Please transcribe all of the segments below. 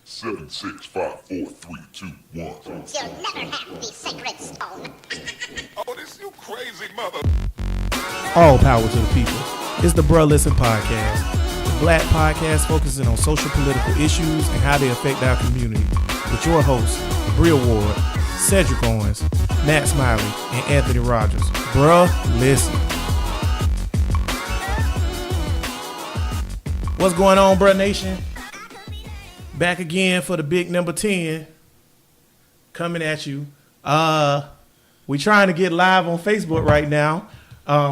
7, 6, 5, 4, 3, 2, 1. You'll never have the sacred stone. Oh, this you crazy mother. All power to the people. It's the Bruh Listen Podcast, the black podcast focusing on social political issues and how they affect our community. With your hosts, Brea Ward, Cedric Owens, Matt Smiley, and Anthony Rogers. Bruh Listen. What's going on, Bruh Nation? Back again for the big number 10. Coming at you. We trying to get live on Facebook right now.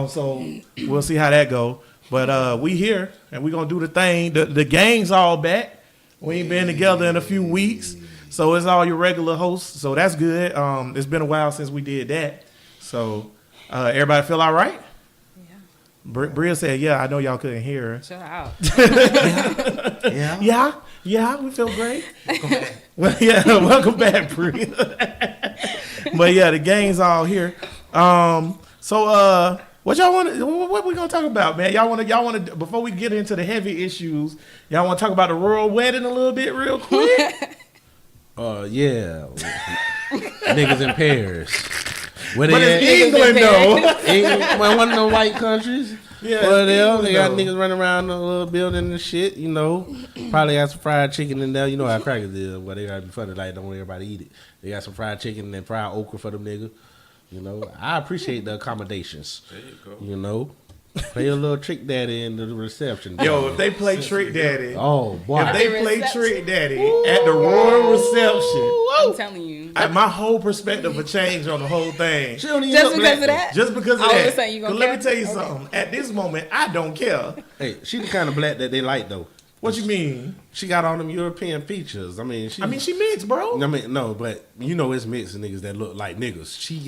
So we'll see how that go. But we here and we gonna do the thing. The gang's all back. We ain't been together in a few weeks. So it's all your regular hosts. So that's good. It's been a while since we did that. So everybody feel all right? Brea said, yeah, I know y'all couldn't hear her. Shut up. Yeah, we feel great. Well, yeah, welcome back, Brea. But yeah, the gang's all here. So what y'all want to, what we gonna talk about, man? Y'all want to, before we get into the heavy issues, y'all want to talk about the royal wedding a little bit real quick? Yeah. Niggas in Paris. Where But they it's England, though. England, one of them white countries. Yeah, Well, it's they got England, niggas running around the little building and shit, you know. Probably got some fried chicken in there. You know how crackers is. Well, they gotta be funny, like, don't want everybody to eat it. They got some fried chicken and fried okra for them niggas. You know, I appreciate the accommodations. There you go. You know, play a little trick daddy in the reception. Yo, if they play Trick Daddy, Oh, boy. if they play Trick Daddy at the royal reception, I'm telling you. my whole perspective will change on the whole thing. She don't even Just look because black, of that? Just because of All of a that. sudden you gonna 'Cause let care? me tell you Okay. something. At this moment, I don't care. though. Hey, she the kind of black that they like, though. What you mean? She got all them European features. I mean, she mixed, bro. no, but you know it's mixed of niggas that look like niggas. She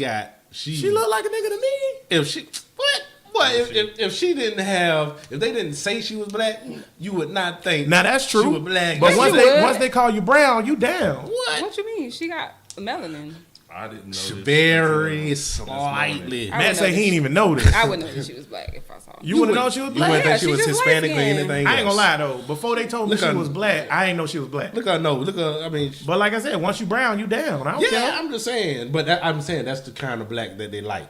She look like a nigga to me. if she if she didn't have, if they didn't say she was black, you would not think. Now that's true. She was black. But Yes, once you would. once they call you brown, you down. What you mean? She got melanin. I didn't know this. Very slightly. I Matt would say know he ain't that even know this. I wouldn't know that she was black if I saw her. You wouldn't know she was You black. wouldn't think she she was just Hispanic or light-skinned. anything. I ain't gonna else. lie though. Before they told me Look she at- was black, I ain't know she was black. Look, I mean, But like I said, once you brown, you down. I don't yeah, care. I'm just saying. But I'm saying that's the kind of black that they like.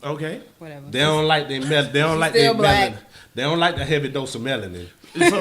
Okay. Whatever. They don't like they don't like still their black. melanin. They don't like the heavy dose of melanin. So,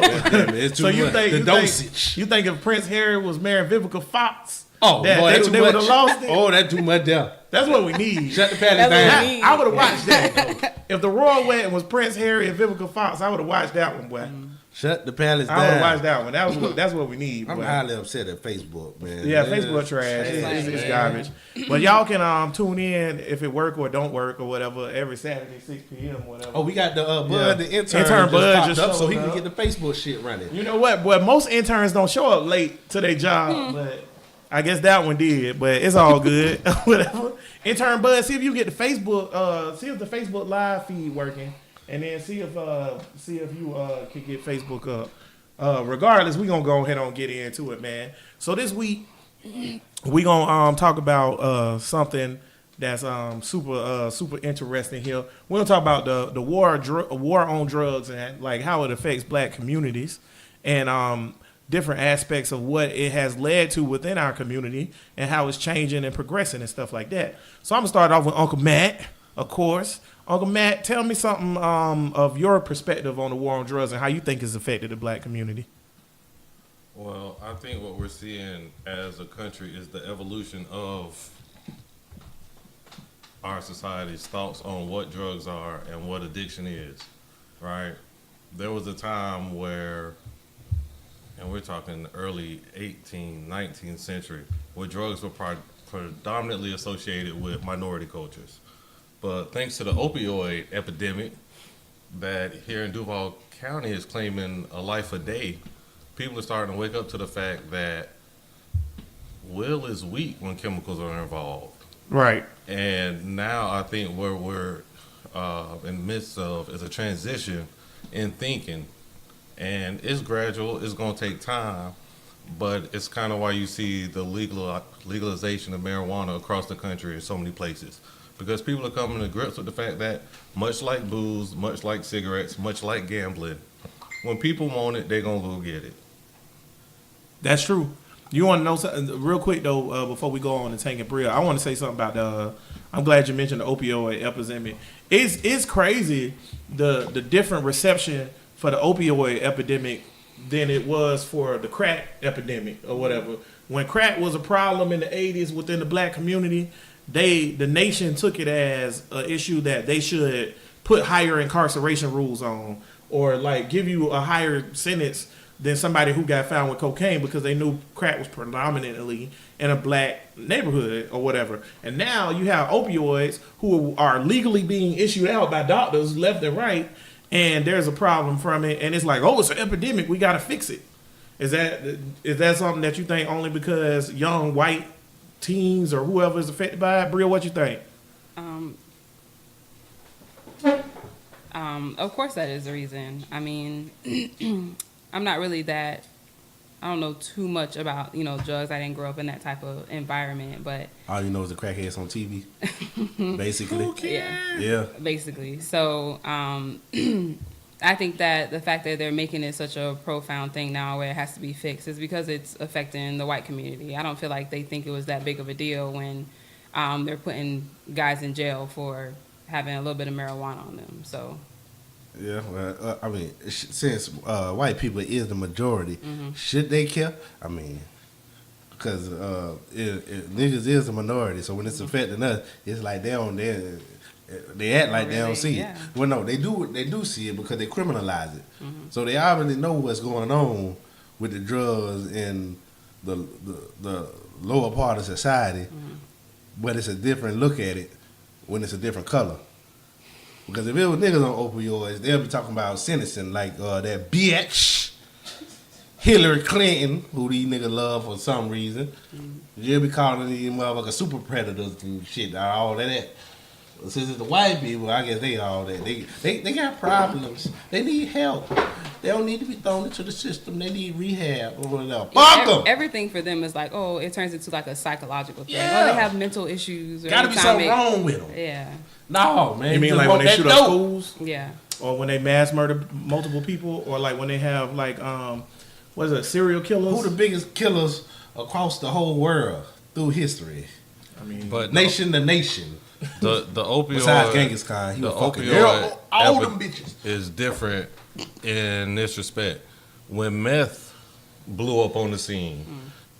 It's too so you much. think the you dosage. Think, you think if Prince Harry was marrying Vivica Fox, Oh, that boy, they, that's too they would have much. lost it? Oh, that's too much there. That's what we need. Shut the palace That's what down. we need. I would have watched that. Though. If the royal wedding was Prince Harry and Vivica Fox, I would have watched that one, boy. Shut the palace I would have down. watched that one. That's what we need. I'm boy. highly upset at Facebook, man. Yeah, Facebook trash. It's garbage. But y'all can tune in if it work or don't work or whatever every Saturday 6 p.m. whatever. Oh, we got the Bud, Yeah. the intern Intern Bud popped just up, so he showing can up. get the Facebook shit running. You know what? Boy, most interns don't show up late to their job, but I guess that one did. But it's all good. Whatever. Intern Bud, see if you get the Facebook. See if the Facebook live feed working, and then see if you can get Facebook up. Regardless, we gonna go ahead and get into it, man. So this week we gonna talk about something that's super interesting here. We're gonna talk about the war on drugs and like how it affects black communities and different aspects of what it has led to within our community and how it's changing and progressing and stuff like that. So I'm gonna start off with Uncle Matt, of course. Uncle Matt, tell me something of your perspective on the war on drugs and how you think it's affected the black community. Well, I think what we're seeing as a country is the evolution of our society's thoughts on what drugs are and what addiction is, right? There was a time where, and we're talking early 18th, 19th century, where drugs were predominantly associated with minority cultures. But thanks to the opioid epidemic that here in Duval County is claiming a life a day, people are starting to wake up to the fact that will is weak when chemicals are involved. Right. And now I think where we're in the midst of is a transition in thinking. And it's gradual, it's going to take time, but it's kind of why you see the legalization of marijuana across the country in so many places. Because people are coming to grips with the fact that much like booze, much like cigarettes, much like gambling, when people want it, they're going to go get it. That's true. You want to know something real quick though? Before we go on and Tank and Brea, I want to say something about the. I'm glad you mentioned the opioid epidemic. It's crazy the different reception for the opioid epidemic than it was for the crack epidemic or whatever. When crack was a problem in the 80s within the black community, the nation took it as an issue that they should put higher incarceration rules on, or like give you a higher sentence than somebody who got found with cocaine, because they knew crack was predominantly in a black neighborhood or whatever. And now you have opioids who are legally being issued out by doctors left and right, and there's a problem from it, and it's like, oh, it's an epidemic, we got to fix it. Is that something that you think only because young white teens or whoever is affected by it? Brea, what you think? Of course that is the reason. I mean, I'm not really that, I don't know too much about, drugs. I didn't grow up in that type of environment, but All you know is the crackheads on TV, basically. yeah, basically. So, I think that the fact that they're making it such a profound thing now where it has to be fixed is because it's affecting the white community. I don't feel like they think it was that big of a deal when they're putting guys in jail for having a little bit of marijuana on them. So, Yeah, well, I mean, since white people is the majority, should they care? I mean, because niggas is the minority, so when it's affecting us, it's like they act like they don't see it. Well, no, they do see it because they criminalize it. So they already know what's going on with the drugs in the lower part of society, but it's a different look at it when it's a different color. Because if it was niggas on opioids, they'll be talking about sentencing like that bitch Hillary Clinton, who these niggas love for some reason. You'll be calling these motherfuckers super predators and shit, all that. Since it's the white people, I guess they all that. They got problems. They need help. They don't need to be thrown into the system. They need rehab or whatever. Fuck them. Everything for them is like, oh, it turns into like a psychological thing. Yeah. Oh, they have mental issues. Or Gotta be something wrong with them. Yeah. No, man. You mean just like when want they that shoot up dope. schools? Yeah. Or when they mass murder multiple people? Or like when they have like, what is it, serial killers? Who the biggest killers across the whole world through history? I mean, But Nation to nation. the opioid, Besides Genghis Khan, he the was fucking opioid all them bitches. is different in this respect. When meth blew up on the scene,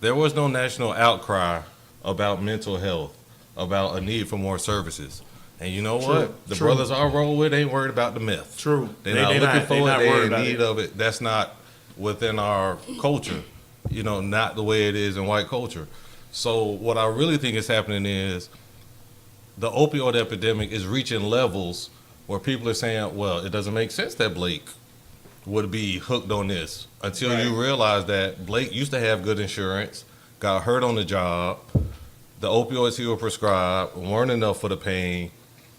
there was no national outcry about mental health, about a need for more services. And you know what? The brothers I roll with ain't worried about the meth. True. They're not looking for it. worried They're about in need of it. That's not within our culture. Not the way it is in white culture. So what I really think is happening is the opioid epidemic is reaching levels where people are saying, well, it doesn't make sense that Blake would be hooked on this, until you realize that Blake used to have good insurance, got hurt on the job, the opioids he was prescribed weren't enough for the pain,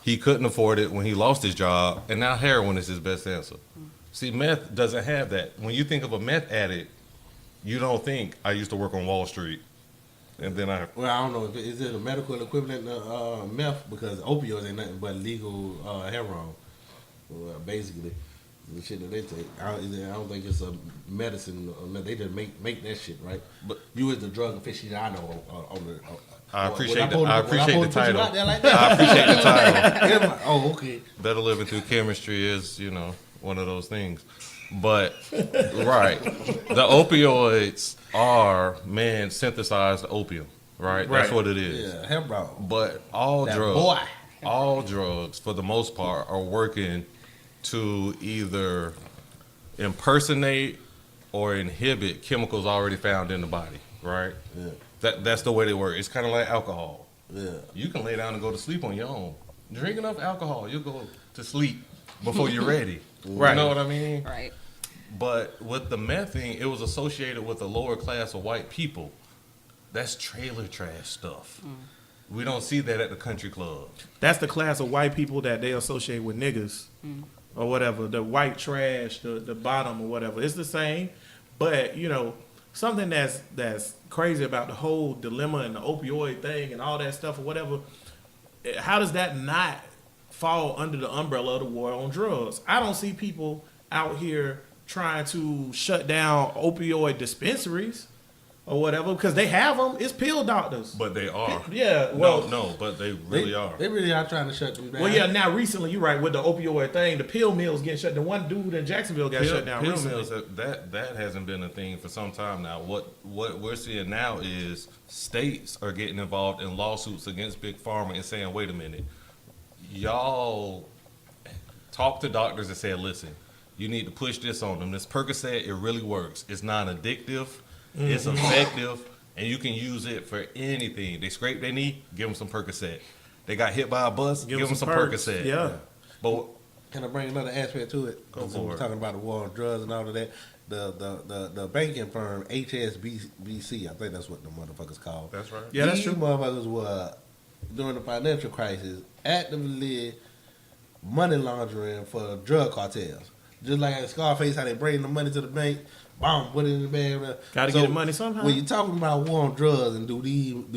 he couldn't afford it when he lost his job, and now heroin is his best answer. See, meth doesn't have that. When you think of a meth addict, you don't think, I used to work on Wall Street, and then I... Well, I don't know. Is it a medical equivalent to meth? Because opioids ain't nothing but legal heroin. Well, basically, the shit that they take. I don't think it's a medicine. They just make that shit, right? But you as the drug aficionado on the... I appreciate the title. Like that? I appreciate the title. Oh, okay. Better living through chemistry is, one of those things. But, right, the opioids are man-synthesized opium, right? That's what it is. Yeah, hemp rock. But all That drugs, boy. all drugs, for the most part, are working to either impersonate or inhibit chemicals already found in the body, right? Yeah. That's the way they work. It's kind of like alcohol. Yeah. You can lay down and go to sleep on your own. Drink enough alcohol, you'll go to sleep before you're ready. Right. You know what I mean? Right. But with the meth thing, it was associated with a lower class of white people. That's trailer trash stuff. We don't see that at the country club. That's the class of white people that they associate with niggas or whatever. The white trash, the bottom or whatever. It's the same, but something that's crazy about the whole dilemma and the opioid thing and all that stuff or whatever. How does that not fall under the umbrella of the war on drugs? I don't see people out here trying to shut down opioid dispensaries. or whatever, because they have them. It's pill doctors. But they are. Yeah, well, No, but they really are. They really are trying to shut them down. well, yeah. Now recently, you're right with the opioid thing. The pill mills getting shut. The one dude in Jacksonville got shut down Pill recently. mills, that hasn't been a thing for some time now. What we're seeing now is states are getting involved in lawsuits against Big Pharma and saying, wait a minute, y'all talk to doctors and say, listen, you need to push this on them. This Percocet, it really works. It's non-addictive. It's effective. And you can use it for anything. They scrape their knee, give them some Percocet. They got hit by a bus, give them some perks. Percocet. Yeah. But Can I bring another aspect to it? Go Because for we're it. talking about the war on drugs and all of that. The banking firm HSBC, I think that's what the motherfuckers called. that's right. Yeah, that's These true. motherfuckers were during the financial crisis actively money laundering for drug cartels. Just like at Scarface, how they bring the money to the bank, bomb, put it in the bag. Gotta get the money somehow. When you're talking about war on drugs, and do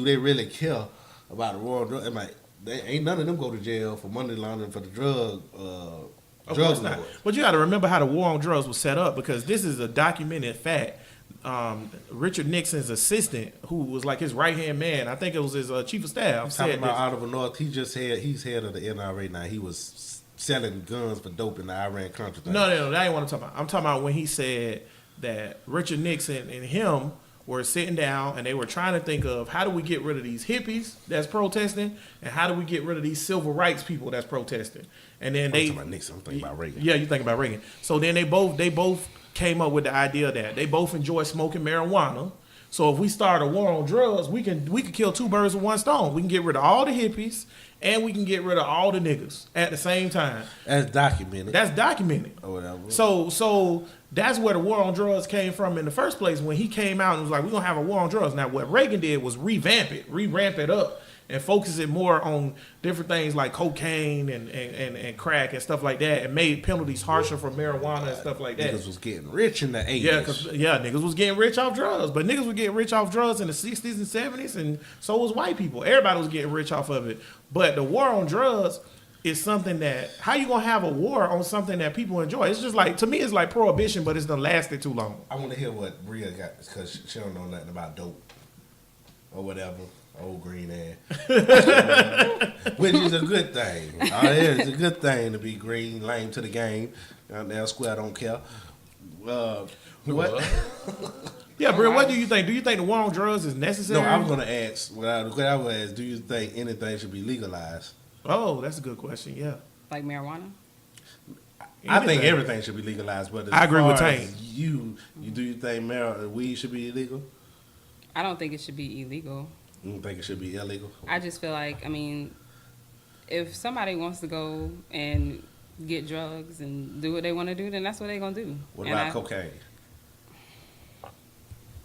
they really care about the war on drugs? Like, they ain't none of them go to jail for money laundering for the drug. Of Drug course not. lords. But you got to remember how the war on drugs was set up, because this is a documented fact. Richard Nixon's assistant, who was like his right hand man, I think it was his chief of staff, Talking said about this. Oliver North, he's head of the NRA now. He was selling guns for dope in the Iran Contra thing. No, that ain't what I'm talking about. I'm talking about when he said that Richard Nixon and him were sitting down and they were trying to think of how do we get rid of these hippies that's protesting, and how do we get rid of these civil rights people that's protesting. And then I'm they talking about Nixon. I'm thinking about Reagan. Yeah, you think about Reagan. So then they both came up with the idea that they both enjoy smoking marijuana. So if we start a war on drugs, we can kill two birds with one stone. We can get rid of all the hippies and we can get rid of all the niggas at the same time. That's documented. That's documented. or whatever. So that's where the war on drugs came from in the first place, when he came out and was like, we're gonna have a war on drugs. Now what Reagan did was re-ramp it up and focus it more on different things like cocaine and crack and stuff like that, and made penalties harsher for marijuana and stuff like that. Niggas was getting rich in the 80s. Yeah, cause niggas was getting rich off drugs, but niggas were getting rich off drugs in the 60s and 70s, and so was white people. Everybody was getting rich off of it. But the war on drugs is something that, how you gonna have a war on something that people enjoy? It's just like, to me, it's like prohibition, but it's done lasted too long. I want to hear what Brea got, because she don't know nothing about dope or whatever. Old green ass. Which is a good thing. It's a good thing to be green, lame to the game. Now Square don't care. What? Yeah, Bria, what do you think? Do you think the war on drugs is necessary? No, I'm going to ask, what I would ask, do you think anything should be legalized? Oh, that's a good question. Yeah, Like marijuana? I think Anything. everything should be legalized, but as I agree with far Tank. as you do you think weed should be illegal? I don't think it should be illegal. You don't think it should be illegal? I just feel like, I mean, if somebody wants to go and get drugs and do what they want to do, then that's what they're going to do. What And about cocaine?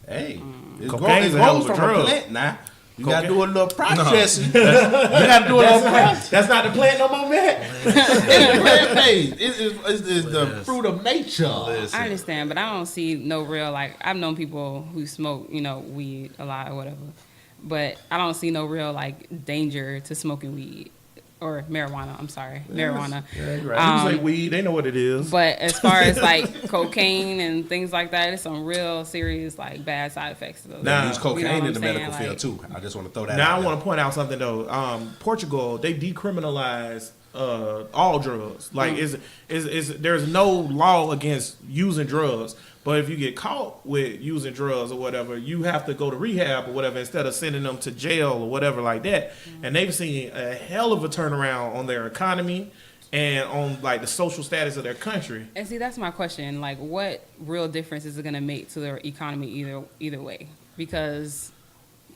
Hey, it's Cocaine's it a hell goes of a from drug. plant now. You Cocaine. got to do a little processing. You got to do a little processing. That's not the plant no more, man. It's plant-based. It's the fruit of nature. Listen, I understand, but I don't see no real, like, I've known people who smoke, weed a lot or whatever, but I don't see no real, like, danger to smoking weed. Or marijuana, I'm sorry. Marijuana. Yeah, you're right. You say weed, they know what it is. But as far as, like, cocaine and things like that, it's some real serious, like, bad side effects. Of Nah. They use cocaine You know what in the I'm saying? medical field Like- too. I just want to throw that Now out I there. want to point out something though. Portugal, they decriminalized all drugs. Like there's no law against using drugs, but if you get caught with using drugs or whatever, you have to go to rehab or whatever instead of sending them to jail or whatever like that. And they've seen a hell of a turnaround on their economy and on like the social status of their country. And see, that's my question. Like, what real difference is it going to make to their economy either way? Because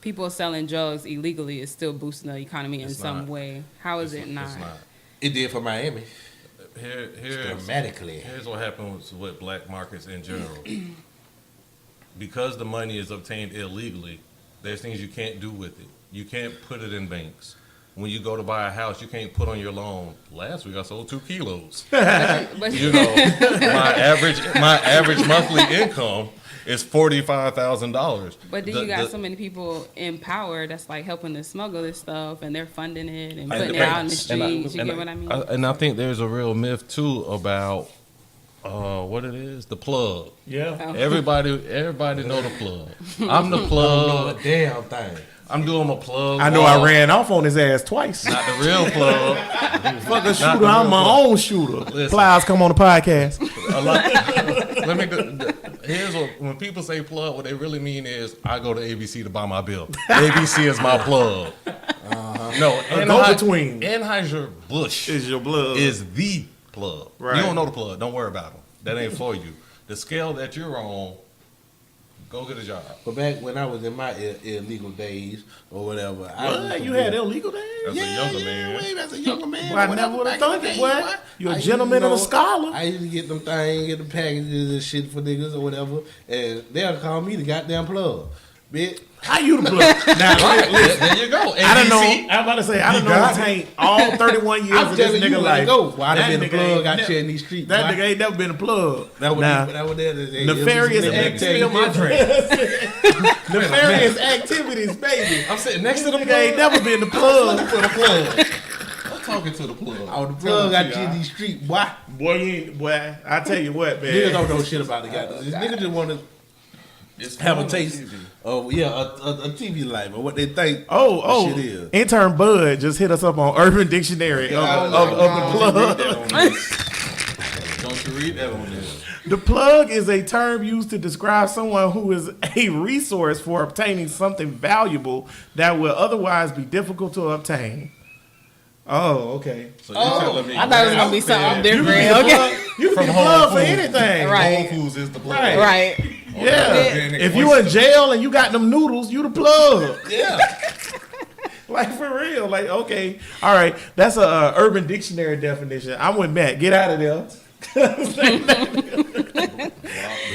people selling drugs illegally is still boosting the economy in It's some not. way. How is it not? It's not. It did for Miami. Here's Dramatically. what happens with black markets in general. Because the money is obtained illegally, there's things you can't do with it. You can't put it in banks. When you go to buy a house, you can't put on your loan. Last week I sold 2 kilos. But My average monthly income is $45,000. But then you got so many people in power that's like helping to smuggle this stuff, and they're funding it and putting it out in the streets. You get what I mean? And I think there's a real myth too about what it is? The plug. Yeah. Everybody know the plug. I'm the know plug. a damn thing. I'm doing a plug. I know I ran off on his ass twice. Not the real plug. Fuck a Not shooter. the I'm real my plug. own shooter. Listen. Plies, come on the podcast. Let me. Here's what when people say plug, what they really mean is I go to ABC to buy my bill. ABC is my plug. No, go-between. Anheuser Busch Is your blood. is the plug. Right. You don't know the plug. Don't worry about them. That ain't for you. The scale that you're on, go get a job. But back when I was in my illegal days or whatever, What? You had illegal days? As a younger man. Wait, as a younger man. Well, I whatever, never would have back in thought the it, day, boy. what? You're a I used gentleman to, and a scholar. I used to get them things, get the packages and shit for niggas or whatever, and they'll call me the goddamn plug. Bitch. How you the plug? Now, listen. There you go. I don't know. ABC. I'm about to say, I don't know got to taint all 31 years I'm of this telling you nigga where to life. go. Why That done been the nigga plug ain't out never- here in these streets? That Why? nigga ain't never been a plug. That would Now, be, that would nefarious nefarious activities, baby. I'm sitting next to the Nigga plug. ain't never been the plug. for the plug. I'm talking to the plug. Oh, the plug out here in these streets. Why? Boy, you ain't, boy, I tell you what, man. Niggas don't know shit about the goddamn. This nigga just want to It's have a on taste TV. of a TV life or what they think Oh, the shit is. intern Bud just hit us up on Urban Dictionary of the plug. Don't you read that on this? The plug is a term used to describe someone who is a resource for obtaining something valuable that will otherwise be difficult to obtain. Oh, okay. So you telling me I thought it was gonna be something You different. can be the Okay, plug, you can From be the Whole plug for Foods. anything. Right. Whole Foods is the plug. Right. right. Yeah. Organic If you in jail and you got them noodles, you the plug. Yeah. Like for real. Like, okay. All right. That's a Urban Dictionary definition. I'm with Matt. Get out of there.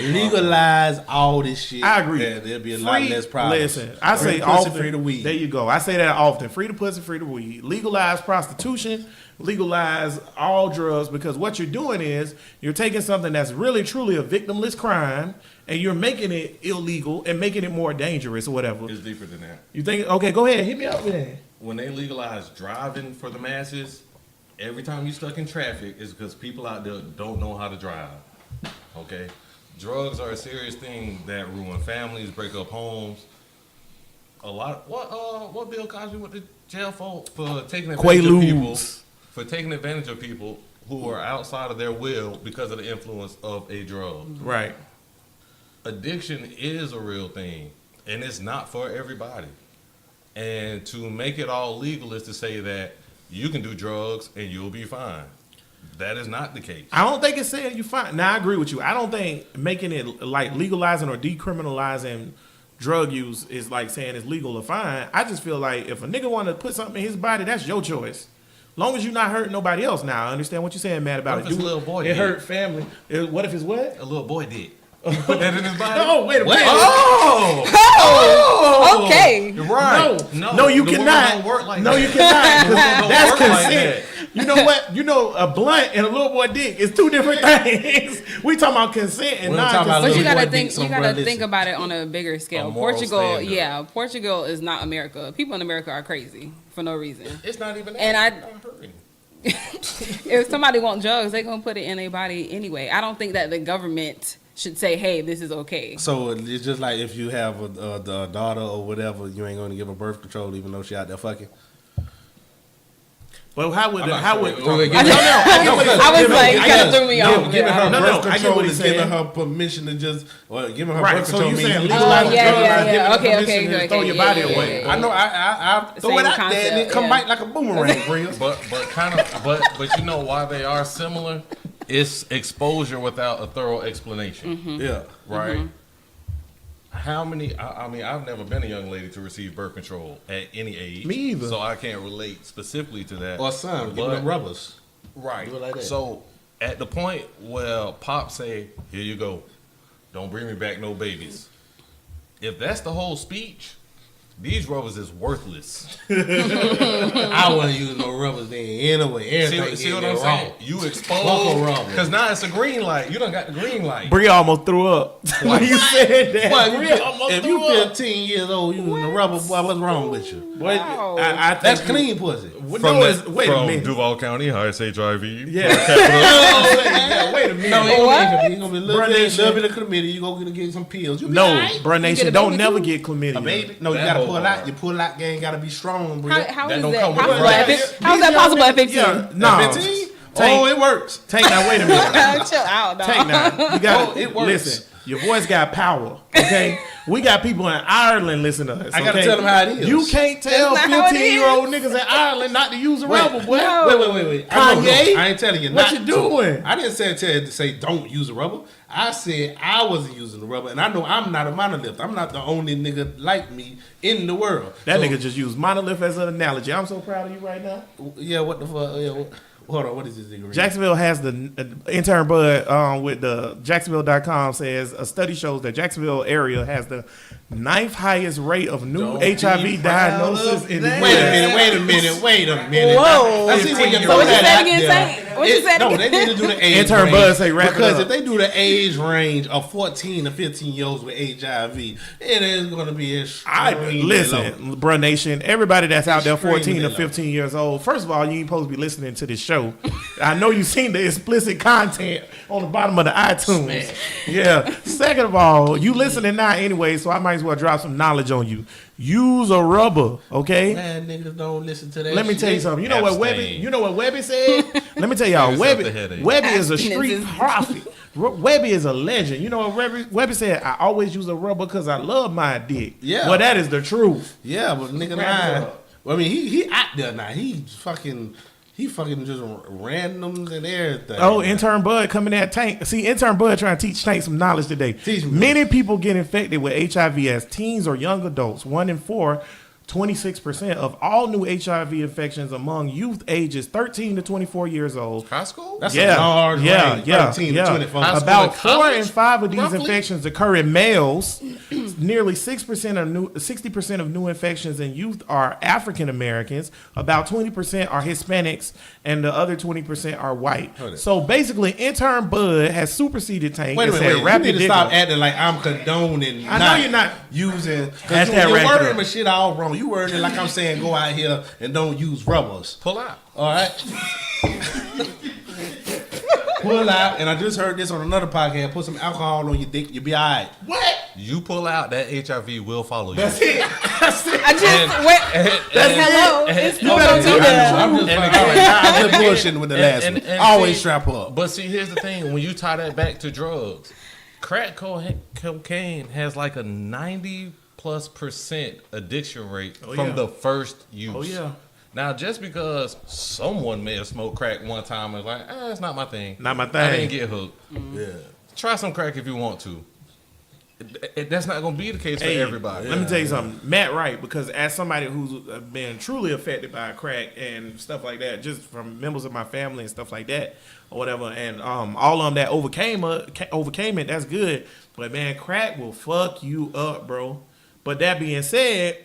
Legalize all this shit. I agree. And there'll be a lot less problems. Listen, I Free say pussy, often. free the weed. There you go. I say that often. Free the pussy, free the weed. Legalize prostitution. Legalize all drugs, because what you're doing is you're taking something that's really truly a victimless crime and you're making it illegal and making it more dangerous or whatever. It's deeper than that. You think? Okay, go ahead. Hit me up with that. When they legalize driving for the masses, every time you stuck in traffic is because people out there don't know how to drive. Okay? Drugs are a serious thing that ruin families, break up homes. A lot. What Bill Cosby went to jail for taking advantage of people, Quaaludes. for taking advantage of people who are outside of their will because of the influence of a drug. Right. Addiction is a real thing, and it's not for everybody. And to make it all legal is to say that you can do drugs and you'll be fine. That is not the case. I don't think it's saying you fine. Now I agree with you. I don't think making it like legalizing or decriminalizing drug use is like saying it's legal or fine. I just feel like if a nigga want to put something in his body, that's your choice. Long as you're not hurting nobody else. Now I understand what you're saying, Matt, about What if it. it's a little boy It dick? hurt family. What if it's what? A little boy did. You put that in his body? Oh, wait a minute. Oh! Okay. You're right. No, you the woman cannot. don't work like No, that. you cannot. 'Cause The woman don't that's work like consent. You know what? You know, a blunt and a little boy dick is two different things. We talking about consent and We don't talk about non-consent. But you Little gotta boy think. dick, You some gotta brothers. think about it on a bigger scale. A moral Portugal, standard. yeah, Portugal is not America. People in America are crazy for no reason. It's not even that. And I- It's not hurting. If somebody wants drugs, they're gonna put it in their body anyway. I don't think that the government should say, "Hey, this is okay." So it's just like if you have a daughter or whatever, you ain't gonna give her birth control even though she out there fucking. Well, how would not how sure. would? Wait, No, wait, no, give me- I was like, it kind of threw me off. Giving her No, birth I get control what is he's giving saying. her permission to just, well, giving her Right, birth so control you means saying you legalize legalize yeah, drugs, yeah, giving yeah. her Okay, permission to okay, throw okay, your yeah, body yeah, away. yeah, I know, I throw Same it out there and concept, it come yeah. back like a boomerang, Reels. But you know why they are similar? It's exposure without a thorough explanation. Yeah. Right? How many? I mean, I've never been a young lady to receive birth control at any age. Me either. So I can't relate specifically to that. Or son, give But- them rubbers. Right. Do it like that. So at the point where Pop say, "Here you go, don't bring me back no babies." If that's the whole speech, These rubbers is worthless. I wasn't using no rubbers then anyway. Everything See what I'm saying? You Buckle exposed rubber. because now it's a green light. You done got the green light. Brea almost threw up when you said that. Boy, Brea almost if you threw up. 15 years old using a rubber, boy, what's wrong with you? Boy, Wow. I think That's clean pussy. No, it's, wait a from minute. Duval County, highest HIV. Yeah. Yeah, wait a minute. No, you gonna be a little Bruh, bit of chlamydia. You gonna get some pills. You be No, alright. Bruh You Nation, get a don't baby never too? get chlamydia. A baby? No, you That gotta whole pull out. hard. Your pull out game gotta be strong, bro. How That is don't that come with possible the at right. fif- How is that possible at 15? Yeah, no. 15? Tank. Oh, it works. Tank, now wait a minute. Chill out, dog. Tank now. You got Oh, it works. Listen, your voice got power, okay? We got people in Ireland listening to us. I gotta okay? tell them how it is. You can't tell That's not how it 15-year-old niggas in Ireland not to use a rubber, boy. No. Wait. Kanye? I ain't telling you. What not you doing? To. I didn't say don't use a rubber. I said I wasn't using the rubber, and I know I'm not a monolith. I'm not the only nigga like me in the world. That So, nigga just used monolith as an analogy. I'm so proud of you right now. Yeah, what the fuck? Yeah, hold on, what is this nigga? Jacksonville has the intern Bud with the Jacksonville.com says a study shows that Jacksonville area has the 9th highest rate of new Don't be HIV proud diagnosis of in the that. US. Wait a minute. Whoa. I see when you So throw what you that said out again, there. Saint? What you said No, again? they need to do the age Intern range. Bud say, wrap it because up. if they do the age range of 14 to 15 year olds with HIV, it is going to be extremely Listen, low. Bruh Nation, everybody that's out there 14 Extremely to low. 15 years old, first of all, you ain't supposed to be listening to this show. I know you seen the explicit content on the bottom of the iTunes. Yeah. Second of all, you listening now anyway, so I might as well drop some knowledge on you. Use a rubber, okay? Man, niggas don't listen to that Let me shit. tell you something. You know what Webby? Abstain. You know what Webby said? Let me tell y'all. Yourself Webby, the headache. Webby is a Abstinence street is- prophet. Webby is a legend. You know what Webby said? I always use a rubber because I love my dick. Yeah. Well, that is the truth. Yeah, but nigga, Wrap it nah. up. I mean, he out there now. He fucking just randoms and everything. Oh, intern Bud coming at Tank. See, intern Bud trying to teach Tank some knowledge today. Teach me. Many people get infected with HIV as teens or young adults. 1 in 4, 26% of all new HIV infections among youth ages 13 to 24 years old. High school? That's a large range. 13 to 24. High school About and 4 college, in 5 of these roughly? infections occur in males. Nearly 60% of new infections in youth are African Americans. About 20% are Hispanics, and the other 20% are white. Hold it. So basically, intern Bud has superseded Tank. Wait a and minute, said, wait. You need your to dick stop up." acting like I'm condoning. I know you're not using. At Because that you're rate, wording though. my shit all wrong. You wording it like I'm saying go out here and don't use rubbers. Pull out. All right. Pull out, and I just heard this on another podcast. Put some alcohol on your dick, you'll be all right. What? You pull out, that HIV will follow you. That's it. That's it. I just wait. Hello. It's You better supposed to do be that. there. I'm just And fucking. again- I'm just bullshitting with the last and- one. and Always see- strap up. But see, here's the thing: when you tie that back to drugs, crack cocaine has like a 90+% addiction rate Oh, from yeah. the first use. Oh, yeah. Now, just because someone may have smoked crack one time and like, it's not my thing. Not my I thing. didn't get hooked. Yeah. Try some crack if you want to. That's not going to be the case Hey, for everybody. Let me tell you something. Matt Wright, because as somebody who's been truly affected by crack and stuff like that, just from members of my family and stuff like that, or whatever, and all of them that overcame it, that's good. But man, crack will fuck you up, bro. But that being said,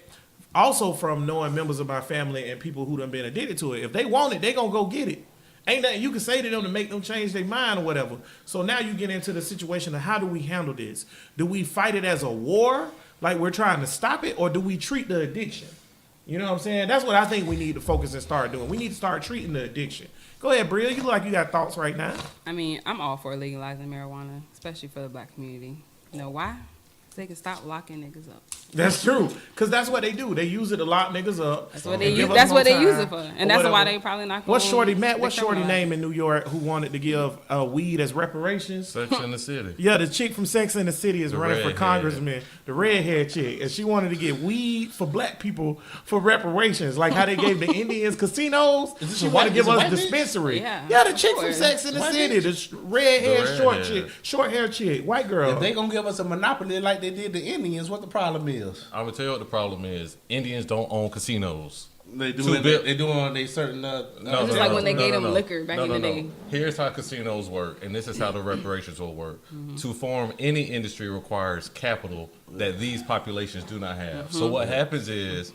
also from knowing members of my family and people who done been addicted to it, if they want it, they gonna go get it. Ain't nothing you can say to them to make them change their mind or whatever. So now you get into the situation of how do we handle this? Do we fight it as a war, like we're trying to stop it, or do we treat the addiction? You know what I'm saying? That's what I think we need to focus and start doing. We need to start treating the addiction. Go ahead, Brea. You look like you got thoughts right now. I mean, I'm all for legalizing marijuana, especially for the black community. You know why? So they can stop locking niggas up. That's true, because that's what they do. They use it to lock niggas up. That's what they and use. give us That's more what they time use it for, or and that's why whatever. they probably not. What's gonna Shorty, Matt? What's Shorty decriminalize. name in New York who wanted to give weed as reparations? Sex in the City. Yeah, the chick from Sex and the City is The running for redhead. congressman, the redhead chick, and she wanted to get weed for black people for reparations, like how they gave the Indians casinos. this She a wanted to white- give is it us white bitch? dispensary. Yeah, the chick from of Sex and the White City, the redhead, The short redhead. chick, short hair chick, white girl. If they gonna give us a monopoly like they did the Indians, what the problem is? I'm going to tell you what the problem is. Indians don't own casinos. They doing they certain. It's just like when they gave them liquor back in the day. Here's how casinos work, and this is how the reparations will work. To form any industry requires capital that these populations do not have. So what happens is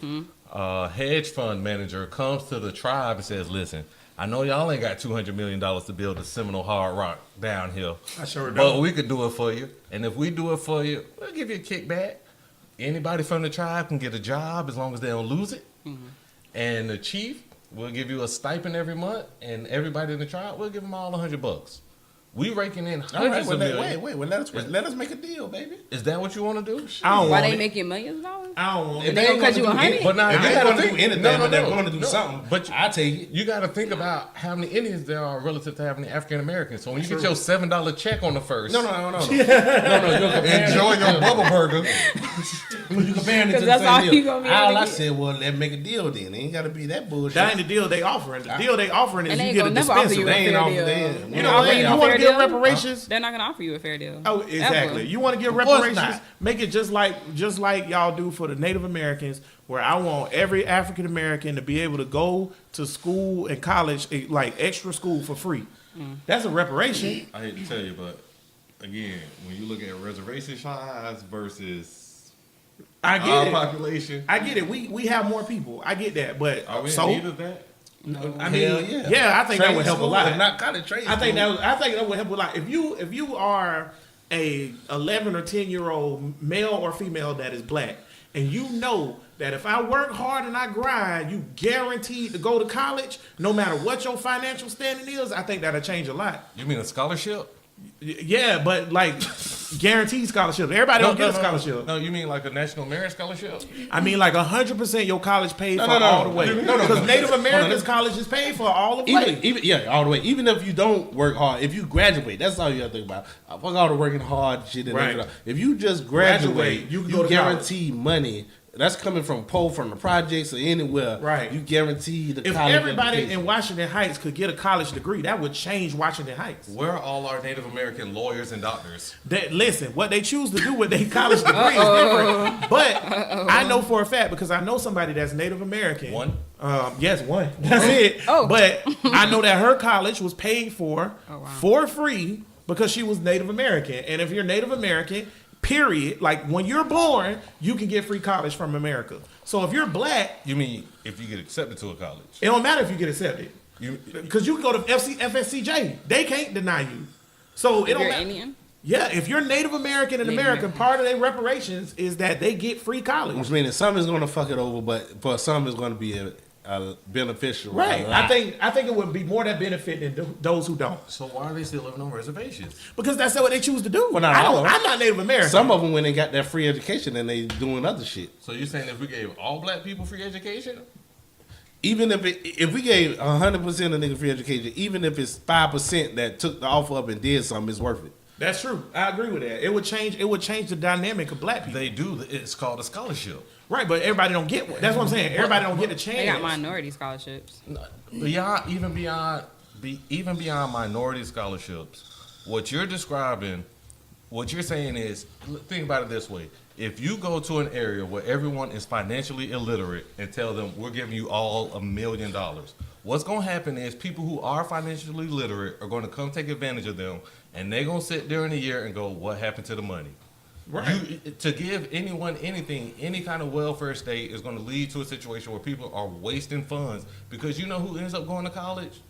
a hedge fund manager comes to the tribe and says, listen, I know y'all ain't got $200 million to build a Seminole Hard Rock downhill. I sure don't. But we could do it for you. And if we do it for you, we'll give you a kickback. Anybody from the tribe can get a job as long as they don't lose it. And the chief will give you a stipend every month, and everybody in the tribe will give them all $100. We raking in hundreds of millions. Wait. Well, let us make a deal, baby. Is that what you want to do? I don't Why want they it. making millions of dollars? I don't want And it. they gonna cut you $100? But now If you they gotta gonna do think anything, but they're going to do something. But I take it. you got to think about how many Indians there are relative to how many African Americans. So when you get your $7 check on the first, No. You're comparing enjoy your bubble burger. You comparing it to the that's all same you deal. gonna be able All to I get. said was let's make a deal then. It ain't got to be that bullshit. That ain't the deal they offering. The deal they offering is And they you ain't get a gonna never offer dispensary. you a They ain't fair off deal. there. You know what? You want to give reparations? They're not gonna offer you a fair deal. Oh, exactly. Ever. You want to give Of course reparations? not. Make it just like y'all do for the Native Americans, where I want every African American to be able to go to school and college, like extra school for free. That's a reparation. I hate to tell you, but again, when you look at reservation size versus I our get it. population, I get it. We have more people. I get that, but are we so in need of that? I mean, Hell yeah, I think that would help a lot. Not kind of trade. I think that would help a lot. If you are a 11 or 10-year-old male or female that is black, and you know that if I work hard and I grind, you guaranteed to go to college, no matter what your financial standing is, I think that'll change a lot. You mean a scholarship? Yeah, but like guaranteed scholarships. Everybody don't get a scholarship. No, you mean like a national merit scholarship? I mean, like 100% your college paid for all the way. No. Because Native Americans' college is paid for all the way. Even all the way. Even if you don't work hard, if you graduate, that's all you have to think about. Fuck all the working hard shit. And Right. everything. If you just graduate, you you, can go to guarantee money. That's coming from the projects or anywhere. Right. You guarantee the If college everybody education. in Washington Heights could get a college degree, that would change Washington Heights. Where are all our Native American lawyers and doctors? Listen, what they choose to do with their college degree is different. But I know for a fact, because I know somebody that's Native American. One? Yes, one. That's it. Oh. But I know that her college was paid for for free because she was Native American. And if you're Native American, period, like when you're born, you can get free college from America. So if you're black, You mean if you get accepted to a college? it don't matter if you get accepted. You, Because you can go to FSCJ. They can't deny you. So it If don't you're matter. Indian, Yeah, if you're Native American in Native America, American. part of their reparations is that they get free college. Which means some is going to fuck it over, but for some it's going to be a beneficial. Right. a lot. I think it would be more that benefit than those who don't. so why are they still living on reservations? Because that's what they choose to do. Well, not all of them. I'm not Native American. Some of them when they got that free education and they doing other shit. So you're saying if we gave all black people free education? Even if we gave 100% of nigga free education, even if it's 5% that took the offer up and did something, it's worth it. That's true. I agree with that. It would change the dynamic of black people. They do. It's called a scholarship. Right, but everybody don't get one. That's what I'm saying. Everybody don't get a chance. they got minority scholarships. Even beyond minority scholarships, what you're describing, what you're saying is, think about it this way. If you go to an area where everyone is financially illiterate and tell them we're giving you all $1 million, what's going to happen is people who are financially literate are going to come take advantage of them, and they're going to sit during the year and go, what happened to the money? Right. To give anyone anything, any kind of welfare state is going to lead to a situation where people are wasting funds, because you know who ends up going to college?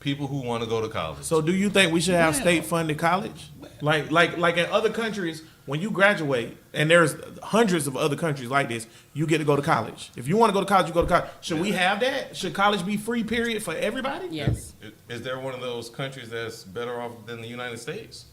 People who want to go to college. So do you think we should have state funded college? Like in other countries, when you graduate, and there's hundreds of other countries like this, you get to go to college. If you want to go to college, you go to college. Should we have that? Should college be free, period, for everybody? Yes. Is there one of those countries that's better off than the United States?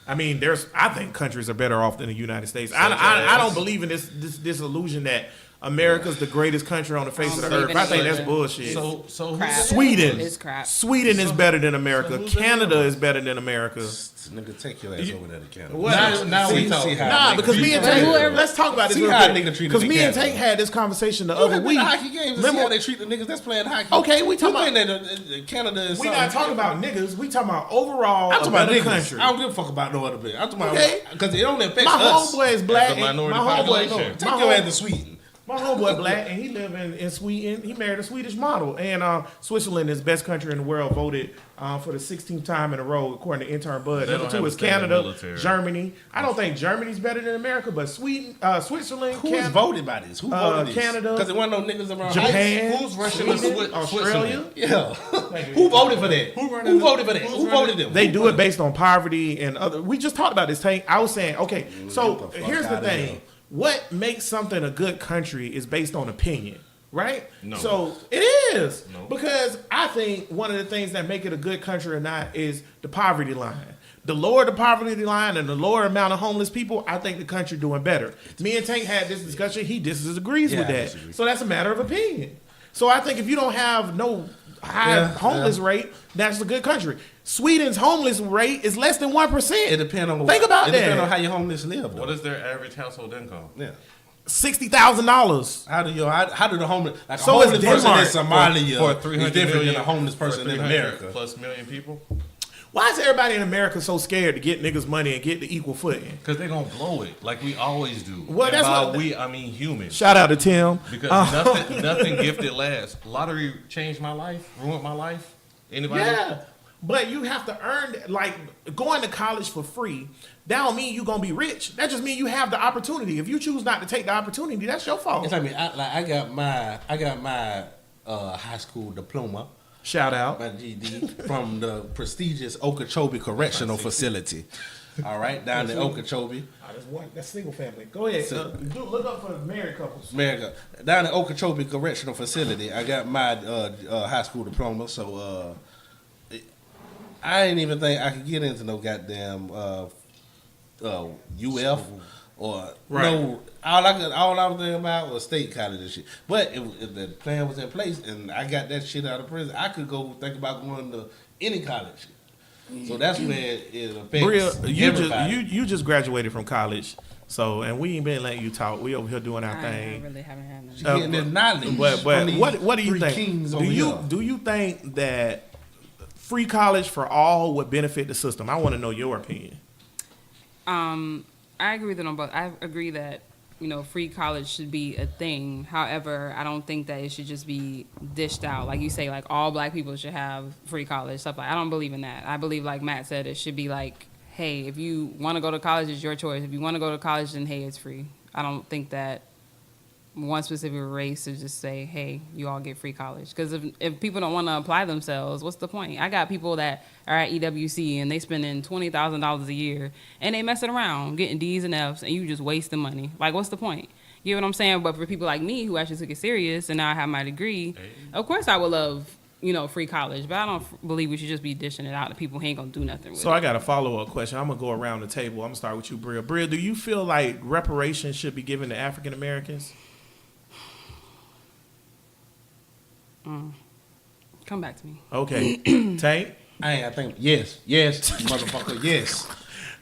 I mean, I think countries are better off than the United States. I don't believe in this illusion that America's the greatest country on the face of the believe earth. in I think it that's either. bullshit. So Crap. Sweden. It's crap. Sweden is better than America. who's better Canada than is better than America. Nigga, take your ass over there to Canada. What? Now we talk. Nah, because me and Tank, let's talk about this See real how a quick. nigga treated Because the me and Canada. Tank had this conversation the You other ever been week. to hockey games and see Remember- how they treat the niggas that's playing hockey? Okay, we talking You about. think that Canada is We something not talking about niggas. We talking about overall I'm talking about better niggas. country. I don't give a fuck about no other bitch. I'm talking Okay. about because it only affects My us. homeboy is black. As a And my minority homeboy, population. Take your ass to Sweden. My homeboy black, and he live in Sweden. He married a Swedish model, and Switzerland is best country in the world, voted for the 16th time in a row, according to Intern Bud. They Number don't 2 have is a standing Canada, military. Germany. I don't think Germany's better than America, but Sweden, Switzerland, Who was voted by this? Who voted this? Canada, Because there wasn't no niggas around. Japan, Who's rushing Sweden, to Australia. Yeah. Who voted for that? Who voted for that? Who voted them? They do it based on poverty and other. We just talked about this, Tank. I was saying, okay, so Get the fuck here's the outta thing. here. What makes something a good country is based on opinion, right? No. So it is. No. Because I think one of the things that make it a good country or not is the poverty line. The lower the poverty line and the lower amount of homeless people, I think the country doing better. Me and Tank had this discussion. He disagrees Yeah, with I that. disagree. So that's a matter of opinion. So I think if you don't have no high homeless rate, that's a good country. Sweden's homeless rate is less than 1%. It depends on Think about it that. depends on how your homeless live. What is their average household income? Yeah. $60,000. How do the homeless like So a is homeless person in Denmark Somalia For is 300 different million, than a homeless person in 300 America? plus million people? Why is everybody in America so scared to get niggas money and get the equal footing? Because they're gonna blow it like we always do. Well, And that's by what- we, I mean humans. Shout out to Tim. Because nothing gifted lasts. Lottery changed my life, ruined my life. Anybody? Yeah. But you have to earn, like, going to college for free, that don't mean you're going to be rich. That just means you have the opportunity. If you choose not to take the opportunity, that's your fault. It's like me. I got my high school diploma, Shout out. my GD, from the prestigious Okeechobee Correctional Facility. All right, down in Okeechobee. That's single family. Go ahead. Look up for married couples. America, down in Okeechobee Correctional Facility, I got my high school diploma. So I didn't even think I could get into no goddamn UF or Right. no. All I was thinking about was state college and shit. But if the plan was in place and I got that shit out of prison, I could go think about going to any college. So that's where it affects Brea, everybody. you just graduated from college, so and we ain't been letting you talk. We over here doing our I thing. really haven't had none. She getting this knowledge. But from these what do you three think? kings over Do here. you think that free college for all would benefit the system? I want to know your opinion. I agree with it on both. I agree that, free college should be a thing. However, I don't think that it should just be dished out. Like you say, like all black people should have free college, stuff like I don't believe in that. I believe, like Matt said, it should be like, hey, if you want to go to college, it's your choice. If you want to go to college, then hey, it's free. I don't think that one specific race to just say, hey, you all get free college. Because if people don't want to apply themselves, what's the point? I got people that are at EWC and they spending $20,000 a year and they messing around getting D's and F's and you just wasting money. Like, what's the point? You know what I'm saying? But for people like me who actually took it serious and now I have my degree, of course I would love, free college. But I don't believe we should just be dishing it out to people who ain't going to do nothing with So it. I got a follow-up question. I'm going to go around the table. I'm going to start with you, Brea. Brea, do you feel like reparations should be given to African Americans? Come back to me. Okay. Tank? I think yes, motherfucker, yes.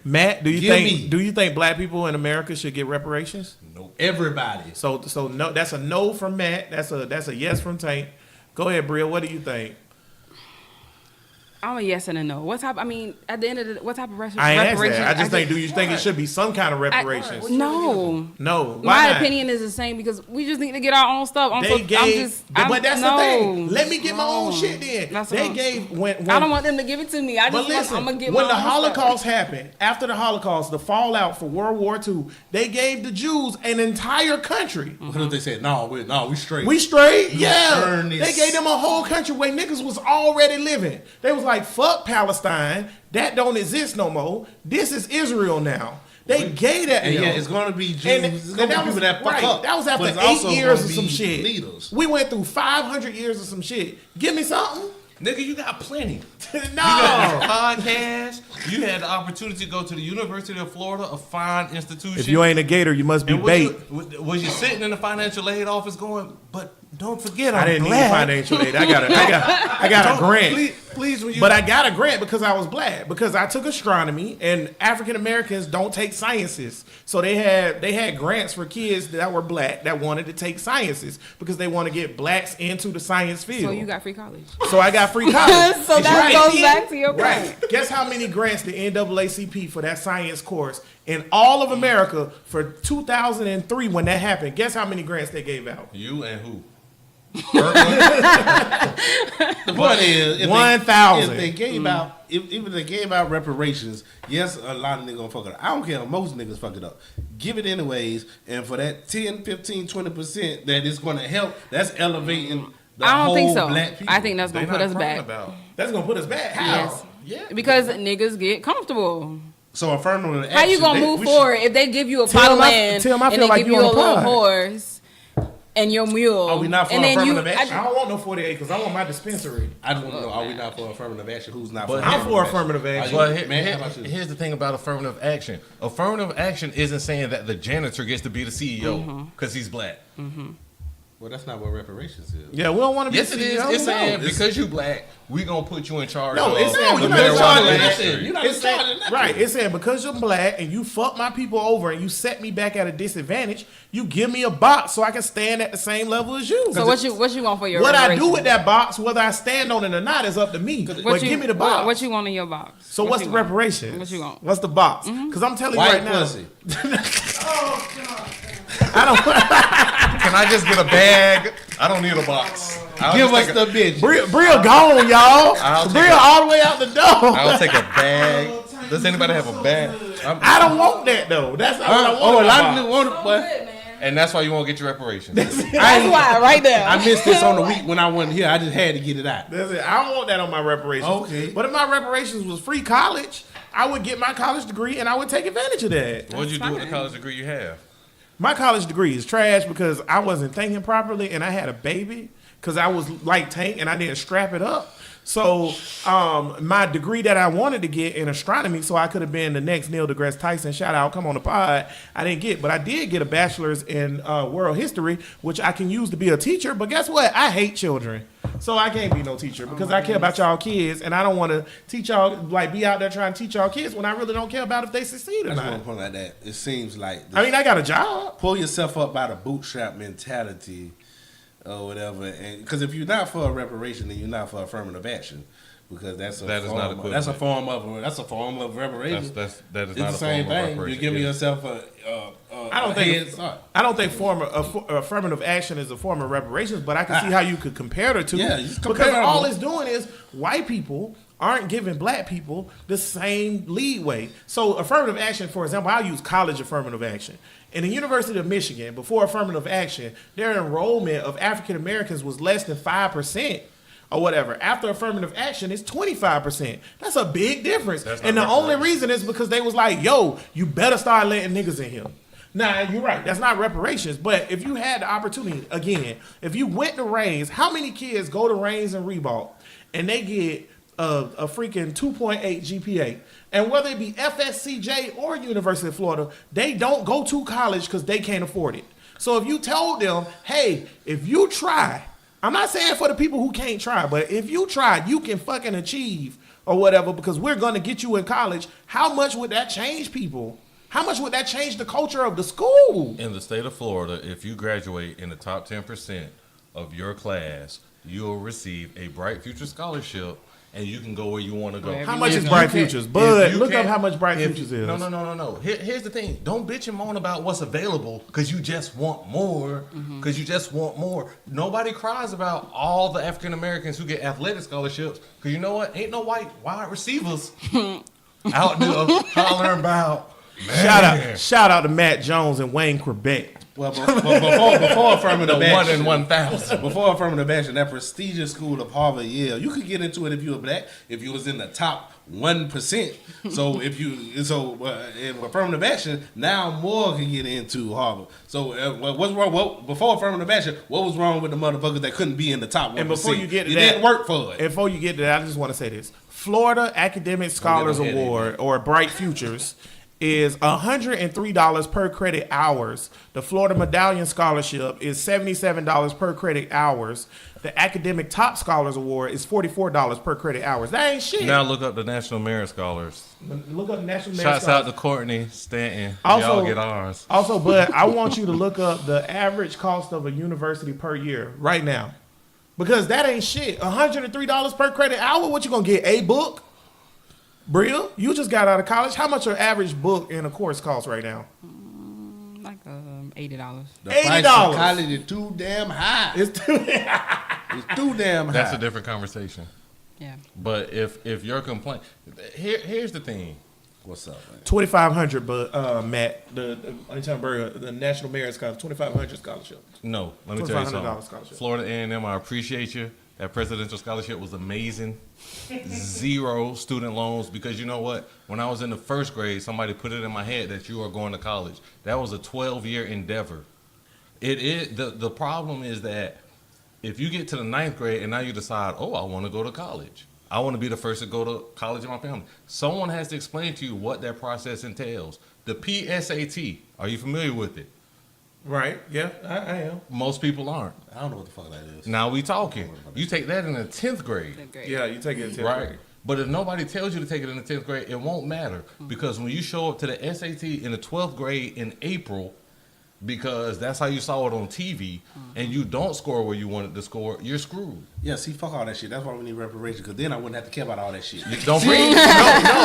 Matt, do you Give me. think black people in America should get reparations? Nope. Everybody. So no, that's a no from Matt. That's a yes from Tank. Go ahead, Brea. What do you think? I'm a yes and a no. What type? I mean, at the end of the, what type of I ain't asked reparations? that. I just think, do you think it should be some kind of reparations? No. No. Why My not? opinion is the same because we just need to get our own stuff. But that's the thing. Let me get my own shit then. That's They what- gave when I don't want them to give it to me. I But just listen, I'm gonna get when my the own Holocaust stuff. happened, after the Holocaust, the fallout for World War II, they gave the Jews an entire country. What if they said no? We straight. We straight? Yeah. earn this. They gave them a whole country where niggas was already living. They was like, fuck Palestine. That don't exist no more. This is Israel now. They gave that to And them. yeah, it's gonna be Jews. And It's gonna be people that fuck right. up. That was But after it's also 8 years gonna of some be shit. leaders. We went through 500 years of some shit. Give me something. Nigga, you got plenty. No. You got this podcast. You had the opportunity to go to the University of Florida, a fine institution. If you ain't a gator, you must be and bait. was you sitting in the financial aid office going, but don't forget I I'm didn't need black. financial aid. I got a grant. Please, when you But I got a grant because I was black. Because I took astronomy, and African Americans don't take sciences. So they had grants for kids that were black that wanted to take sciences because they want to get blacks into the science field. So you got free college. So I got free college. So that Right. goes back to your point. Right. Guess how many grants the NAACP for that science course In all of America for 2003 when that happened, guess how many grants they gave out? You and who? The point is, if 1,000. If they gave out, even if they gave out reparations, yes, a lot of niggas gonna fuck it up. I don't care if most niggas fuck it up. Give it anyways, and for that 10, 15, 20% that is gonna help, that's elevating the I don't whole think so. black people. I think that's gonna They put not us crying back. about. That's gonna put us back. How? Yes. Yeah. Because niggas get comfortable. So affirmative action. How you gonna move forward if they give you a plot of land Tim, I and feel they like give you you a on a little pod. horse and your mule? Are we not for and then affirmative action? I don't want no 40 acres. I want my dispensary. I just want to know: are we not for affirmative action? Who's not? But for I'm for affirmative action. But Man, how about you? here's the thing about affirmative action. Affirmative action isn't saying that the janitor gets to be the CEO because he's black. Well, that's not what reparations is. Yeah, we don't want to be Yes, it is. CEO. It's saying it's- because you black, we gonna put you in charge. No, of it's saying the you're not in charge of marijuana nothing. industry. You're not It's in charge saying, of nothing. right. It's saying because you're black and you fuck my people over and you set me back at a disadvantage, you give me a box so I can stand at the same level as you. So what you want for your What I do reparation? with that box, whether I stand on it or not, is up to me. But What you, give me the box. What you want in your box? So what's the you want? reparations? What you want? What's the box? Because I'm telling you White right now, pussy. I don't. Can I just get a bag? I don't need a box. I'll Give just us take the bitch. Brea gone, y'all. I'll take Brea it. all the way out the door. I'll take a bag. Does anybody have a bag? I don't want that though. That's not what I want. Oh, a in my lot of box. niggas want it, but And that's why you won't get your reparations. That's why, right there. I missed this on the week when I wasn't here. I just had to get it out. That's it. I don't want that on my reparations. Okay. But if my reparations was free college, I would get my college degree and I would take advantage of that. What'd you do with the fine. college degree you have? My college degree is trash because I wasn't thinking properly and I had a baby because I was like Tank and I didn't strap it up. So my degree that I wanted to get in astronomy, so I could have been the next Neil deGrasse Tyson, shout out, come on the pod, I didn't get. But I did get a bachelor's in world history, which I can use to be a teacher. But guess what? I hate children. So I can't be no teacher because I care about y'all kids and I don't want to teach y'all, like be out there trying to teach y'all kids when I really don't care about if they succeed or I just want not. to point like that. It seems like I mean, I got a job. pull yourself up by the bootstrap mentality or whatever. And because if you're not for a reparation, then you're not for affirmative action. Because That is not that's a equivalent. form of reparation. That is It's not the a same form of thing. reparation. You're giving Yeah. yourself I don't a think head start. I don't think affirmative action is a form of reparations, but I can see how you could compare the two. Yeah, it's because comparable. all it's doing is white people aren't giving black people the same leeway. So affirmative action, for example, I'll use college affirmative action. In the University of Michigan, before affirmative action, their enrollment of African Americans was less than 5%. Or whatever. After affirmative action, it's 25%. That's a big difference. That's not And the only reparations. reason is because they was like, yo, you better start letting niggas in here. Now, you're right. That's not reparations. But if you had the opportunity, again, if you went to Reigns, how many kids go to Reigns and Reebok and they get a freaking 2.8 GPA? And whether it be FSCJ or University of Florida, they don't go to college because they can't afford it. So if you told them, hey, if you try, I'm not saying for the people who can't try, but if you try, you can fucking achieve or whatever because we're going to get you in college. How much would that change people? How much would that change the culture of the school? In the state of Florida, if you graduate in the top 10% of your class, you'll receive a Bright Future scholarship, and you can go where you want to go. Wherever How you much wanna is go. Bright If you Futures? can- Bud, if you look up can- how much Bright if- Futures is. No. Here's the thing. Don't bitch and moan about what's available because you just want more. Because you just want more. Nobody cries about all the African Americans who get athletic scholarships because you know what? Ain't no white wide receivers out there hollering about. Shout out to Matt Jones and Wayne Quebec. Well, before affirmative The 1 action, in 1,000. before affirmative action, that prestigious school of Harvard, Yale, you could get into it if you were black, if you was in the top 1%. So if affirmative action, now more can get into Harvard. So what's wrong? Before affirmative action, what was wrong with the motherfuckers that couldn't be in the top 1%? And before you get to it that, didn't work for it. And before you get to that, I just want to say this: Florida Academic Scholars Don't get no headache, Award or Bright Futures is $103 per credit hours. The Florida Medallion Scholarship is $77 per credit hours. The Academic Top Scholars Award is $44 per credit hours. That ain't shit. Now look up the National Merit Scholars. Look up the National Merit Shouts Scholars. out to Courtney Stanton. Also- Y'all get ours. Also, Bud, I want you to look up the average cost of a university per year right now. Because that ain't shit. $103 per credit hour, what you gonna get? A book? Brea, you just got out of college. How much your average book in a course cost right now? Like $80. The price $80. of college is too damn high. It's too. It's too damn high. That's a different conversation. Yeah. But if your complaint, here's the thing. What's up, man? 2,500, but Matt, the National Merit Scholarship, 2,500 scholarship. No, let me tell you $2,500 something. scholarship. Florida A&M, I appreciate you. That presidential scholarship was amazing. 0 student loans, because you know what? When I was in the first grade, somebody put it in my head that you are going to college. That was a 12-year endeavor. It is the problem is that if you get to the 9th grade and now you decide, oh, I want to go to college. I want to be the first to go to college in my family. Someone has to explain to you what that process entails. The PSAT, are you familiar with it? Right? Yeah, I am. Most people aren't. I don't know what the fuck that is. Now we talking. You take that in the 10th grade, Yeah, you take it in 10th right? grade. But if nobody tells you to take it in the 10th grade, it won't matter. Because when you show up to the SAT in the 12th grade in April, because that's how you saw it on TV, and you don't score where you wanted to score, you're screwed. Yeah, see, fuck all that shit. That's why we need reparations, because then I wouldn't have to care about all that shit. Don't bring no,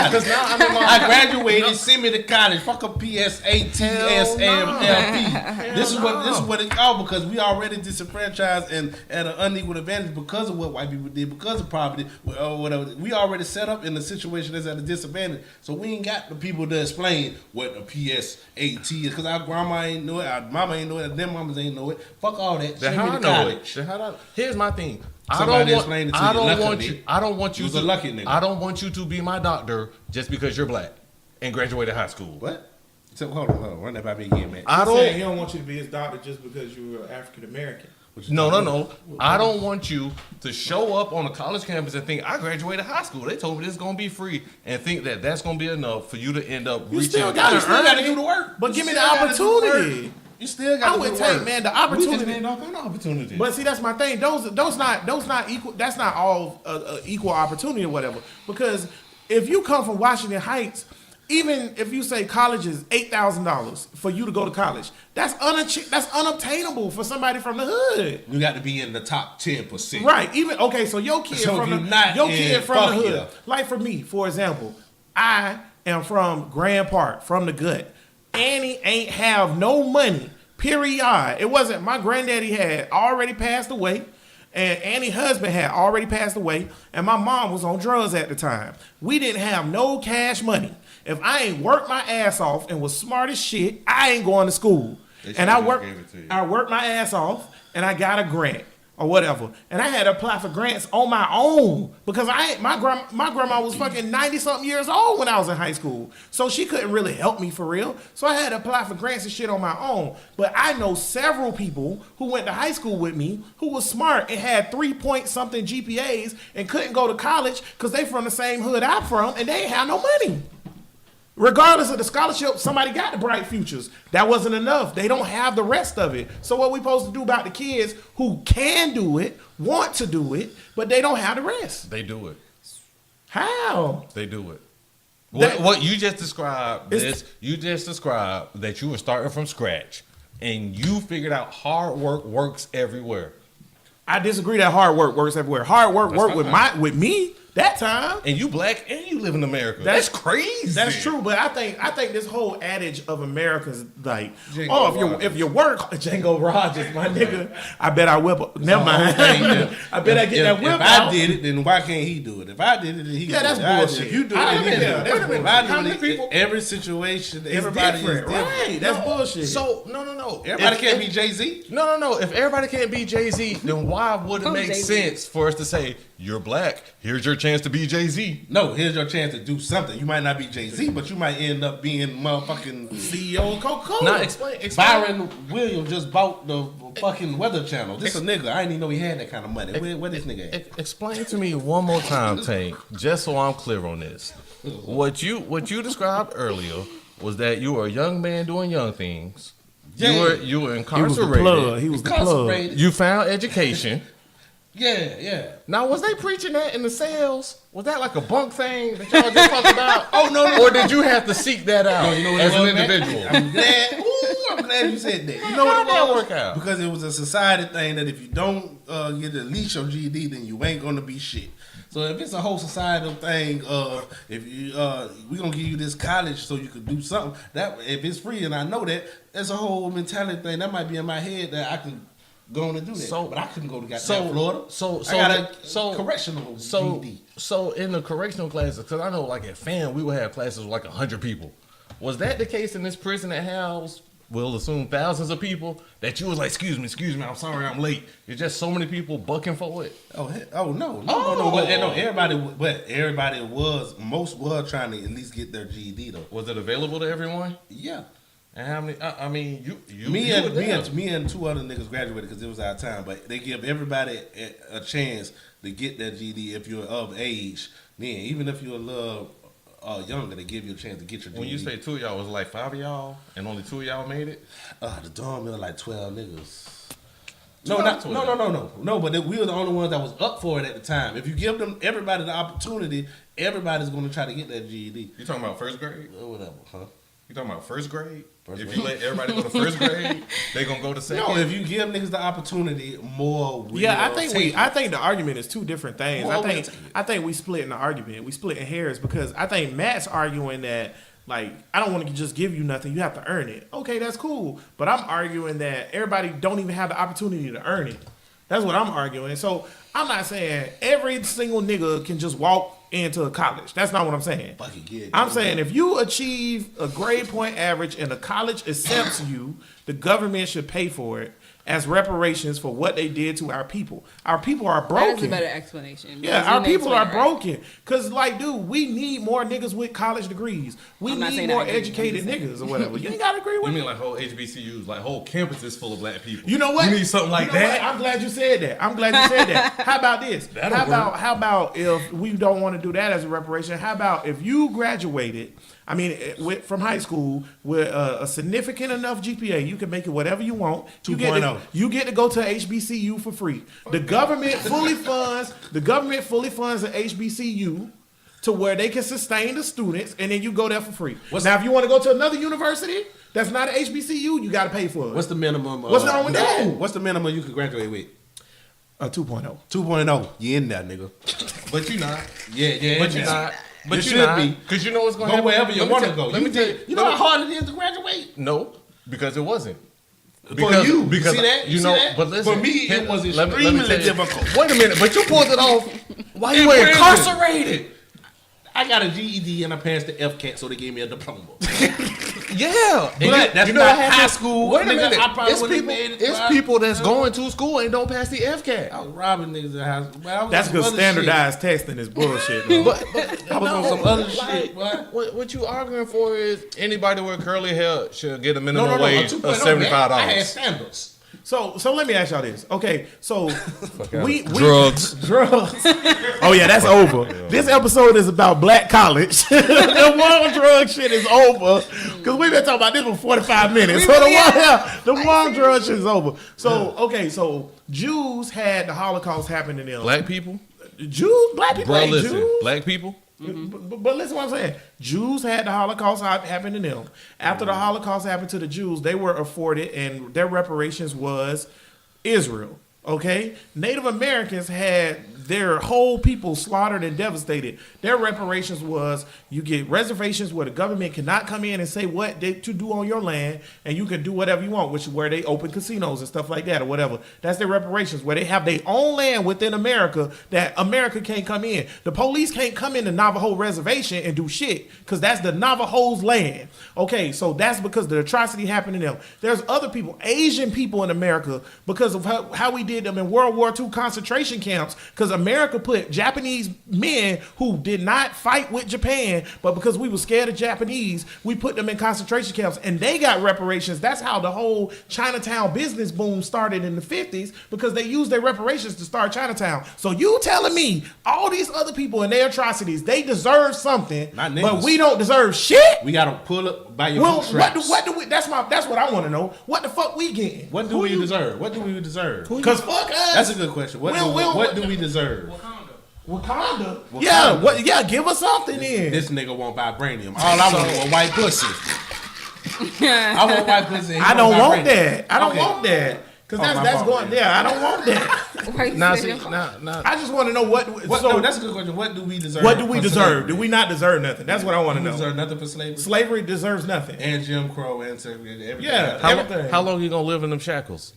because now I'm in my I graduated, send me to college. Fuck a PSATSMLP. This is what it's called, because we already disenfranchised and at an unequal advantage because of what white people did, because of poverty, or whatever. We already set up in a situation that's at a disadvantage, so we ain't got the people to explain what a PSAT is, because our grandma ain't know it, our mama ain't know it, them mamas ain't know it. Fuck all that. Then Send how me I to know college. it? Here's my thing. Somebody explain it to you. I don't Luckily, want you was to. a lucky nigga. I don't want you to be my doctor just because you're black and graduated high school. What? So, hold on. Run that by me again, man. I He's saying he don't. don't want you to be his doctor just because you were African American. No. I don't want you to show up on a college campus and think I graduated high school. They told me this is gonna be free, and think that that's gonna be enough for you to end up You reaching. still gotta gotta earn do it. the work. But You give me the still gotta do the work. opportunity. You still I got to would do the take, work. man, the We just opportunity. ain't no opportunity. But see, that's my thing. Those not equal. That's not all equal opportunity or whatever. Because if you come from Washington Heights, even if you say college is $8,000 for you to go to college, that's unobtainable for somebody from the hood. You got to be in the top 10%. Right. Even okay. So your kid So if from you're the not your in, kid from fuck the hood. yeah. Like for me, for example, I am from Grand Park, from the gut. Annie ain't have no money. Period. It wasn't my granddaddy had already passed away, and Annie's husband had already passed away, and my mom was on drugs at the time. We didn't have no cash money. If I ain't worked my ass off and was smart as shit, I ain't going to school. And I worked my ass off, and I got a grant or whatever. And I had to apply for grants on my own because my grandma was fucking 90-something years old when I was in high school. So she couldn't really help me for real. So I had to apply for grants and shit on my own. But I know several people who went to high school with me who was smart and had 3-point-something GPAs and couldn't go to college because they from the same hood I'm from and they ain't have no money. Regardless of the scholarship, somebody got the bright futures. That wasn't enough. They don't have the rest of it. So what we supposed to do about the kids who can do it, want to do it, but they don't have the rest? They do it. How? They do it. That- What you just described It's- you just described that you were starting from scratch and you figured out hard work works everywhere. I disagree that hard work works everywhere. Hard work That's worked fine. with me that time. And you black and you live in America. That's- That's crazy. That's true, but I think this whole adage of Americans like, Django oh, if you work, Django Rogers, my nigga, I bet I whip. Never mind. I bet I get that whip If out. I did it, then why can't he do it? If I did it, then he Yeah, can that's do it. I did it. bullshit. If you do it, I then he admit can that. do it. Wait a minute. If I do How many it, people- every situation, It's everybody is different, different. right? That's bullshit. So no. Everybody If- can't be Jay-Z. No. If everybody can't be Jay-Z, then why would it Who's make Jay-Z? sense for us to say, you're black, here's your chance to be Jay-Z? No, here's your chance to do something. You might not be Jay-Z, but you might end up being motherfucking CEO of Coca-Cola. Now explain. Byron Williams just bought the fucking Weather Channel. This a nigga. I didn't even know he had that kind of money. Where this nigga at? Explain to me one more time, Tank, just so I'm clear on this. What you described earlier was that you were a young man doing young things. Yeah. You were He was the incarcerated. plug. He was the plug. Incarcerated. You found education. Yeah. Now, was they preaching that in the cells? Was that like a bunk thing that y'all just talked about? Oh, no. Or did you have to seek that out You know what as it an was, man? individual? I'm glad. Ooh, I'm I'm glad you said that. You know what How'd it that was? work out? Because it was a society thing that if you don't get at least your GED, then you ain't gonna be shit. So if it's a whole societal thing, if you we gonna give you this college so you could do something. That if it's free and I know that, that's a whole mentality thing that might be in my head that I can go on and do that. So- but I couldn't go to goddamn so- Florida. so- I got a so- correctional So, GED. so in the correctional classes, because I know like at FAM, we would have classes with like 100 people. Was that the case in this prison that housed, we'll assume thousands of people, that you was like, excuse me, I'm sorry, I'm late. It's just so many people bucking for it. Oh no. Oh. But everybody most was trying to at least get their GED though. Was it available to everyone? Yeah. And how many? I mean, you Me you were there. and two other niggas graduated because it was our time. But they give everybody a chance to get their GED if you're of age. Then even if you're a little younger, they give you a chance to get your GED. When you say two of y'all, was it like 5 of y'all, and only 2 of y'all made it? the dorm was like 12 niggas. No, not 12. No. But we were the only ones that was up for it at the time. If you give them everybody the opportunity, everybody's going to try to get that GED. You talking about first grade? Or whatever, huh? You talking about first grade? First If grade. you let everybody go to first grade, they gonna go to second. No, if you give niggas the opportunity, more will Yeah, take I think the argument is two different things. Well, I think we split in the argument. We split in hairs because I think Matt's arguing that like I don't want to just give you nothing. You have to earn it. Okay, that's cool. But I'm arguing that everybody don't even have the opportunity to earn it. That's what I'm arguing. So I'm not saying every single nigga can just walk into a college. That's not what I'm saying. Fucking get it. I'm saying if you achieve a grade point average and the college accepts you, the government should pay for it as reparations for what they did to our people. Our people are broken. That is a better explanation. Yeah, because our you may people are explain it right. broken. Cause like, dude, we need more niggas with college degrees. We I'm not need saying more I agree. educated I'm just niggas or whatever. You ain't gotta agree with You me. mean like whole HBCUs, like whole campuses full of black people? You know what? You need something like You know that. what? I'm glad you said that. How about this? How about if we don't want to do that as a reparation? How about if you graduated? I mean, from high school with a significant enough GPA, you can make it whatever you want. 2.0. You get to go to HBCU for free. The government fully funds the HBCU to where they can sustain the students, and then you go there for free. Now, if you want to go to another university that's not an HBCU, you got to pay for it. What's the minimum? What's wrong with that? What's the minimum you can graduate with? 2.0. 2.0. You in there, nigga. But you not. Yeah. But you not. But You you should not. be. Because you know what's going to Go happen. wherever you Let me want to tell- go. Let me tell you. You know how hard it is to graduate? No, because it wasn't. For you. Because See that? you See know, that? but listen. For me, it was let me extremely tell you. difficult. Wait a minute, but you pulled it off while you In were prison. incarcerated. I got a GED and I passed the FCAT, so they gave me a diploma. Yeah, and But that's you know not what happens? high school. Wait a Nigga, minute, I probably it's would've people. made it It's to people that's high- going to school and don't pass the FCAT. I was robbing niggas in high school. I was That's on because some other standardized testing is bullshit. Though. But I was on some other shit, boy. What you arguing for is anybody with curly hair should get a No, minimum wage a of 2.0, $75. I had standards. So let me ask y'all this. Okay, so we Drugs. drugs. Oh yeah, that's over. This episode is about black college. The war drug shit is over because we've been talking about this for 45 minutes. So the war drug shit is over. So okay, so Jews had the Holocaust happen to them. Black people, Black people bro. ain't Listen, Jews. black people. But listen what I'm saying. Jews had the Holocaust happen to them. After the Holocaust happened to the Jews, they were afforded, and their reparations was Israel. Okay? Native Americans had their whole people slaughtered and devastated. Their reparations was you get reservations where the government cannot come in and say what they to do on your land, and you can do whatever you want, which is where they open casinos and stuff like that or whatever. That's their reparations, where they have their own land within America that America can't come in. The police can't come in the Navajo reservation and do shit because that's the Navajo's land. Okay, so that's because the atrocity happened to them. There's other people, Asian people in America, because of how we did them in World War II concentration camps, because America put Japanese men who did not fight with Japan, but because we were scared of Japanese, we put them in concentration camps and they got reparations. That's how the whole Chinatown business boom started in the 50s, because they used their reparations to start Chinatown. So you telling me all these other people and their atrocities, they deserve something, Not but niggas. we don't deserve shit? We gotta pull up by your Well, bootstraps. what do we, that's what I want to know. What the fuck we getting? What do we deserve? What do we deserve? Because fuck us. That's a good question. What do we deserve? Wakanda. Yeah, give us something then. This nigga want vibranium. All I want is a white pussy. I want white pussy. I don't want want that. I don't want that. Because my that's fault, going. man. Yeah, I don't want that. Why you Now, say see, that? now, I just want to know what. So no, that's a good question. What do we deserve? what do we for deserve? slavery? Do we not deserve nothing? That's what I want to We know. deserve nothing for slavery. Slavery deserves nothing. And Jim Crow and everything. Yeah. Everything. How long you gonna live in them shackles?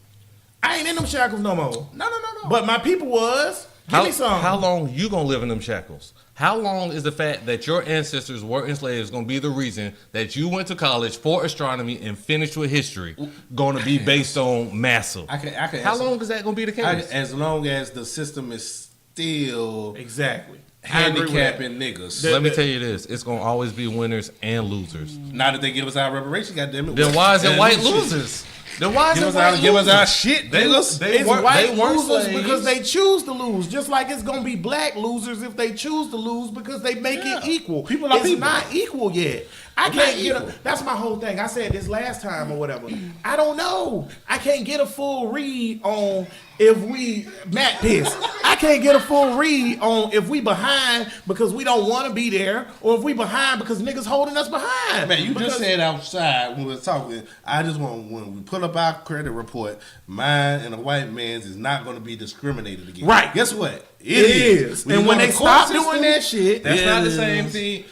I ain't in them shackles no more. No. But my people was. Give me some. How long you gonna live in them shackles? How long is the fact that your ancestors were enslaved going to be the reason that you went to college for astronomy and finished with history going to be based on massa? I can How long is that going to be the case? As long as the system is still exactly handicapping handicapping niggas. Let me tell you this: it's going to always be winners and losers. Now that they give us our reparations, goddamn it. Then why is it And white shit. losers? Then why is Give it us white our losers? give us our shit, niggas. It's weren't- white they weren't losers slaves. because they choose to lose, just like it's gonna be black losers if they choose to lose because they make it equal. People are it's people. not equal yet. I can't get. That's my whole thing. I said this last time or whatever. I don't know. I can't get a full read on if we Matt pissed. I can't get a full read on if we behind because we don't want to be there, or if we behind because niggas holding us behind. Man, you Because- just said outside when we were talking, I just want, when we put up our credit report, mine and a white man's is not going to be discriminated against. Right. Guess what? It is. When And you when go they to court stop system, doing that shit, That's not the Yes. same thing.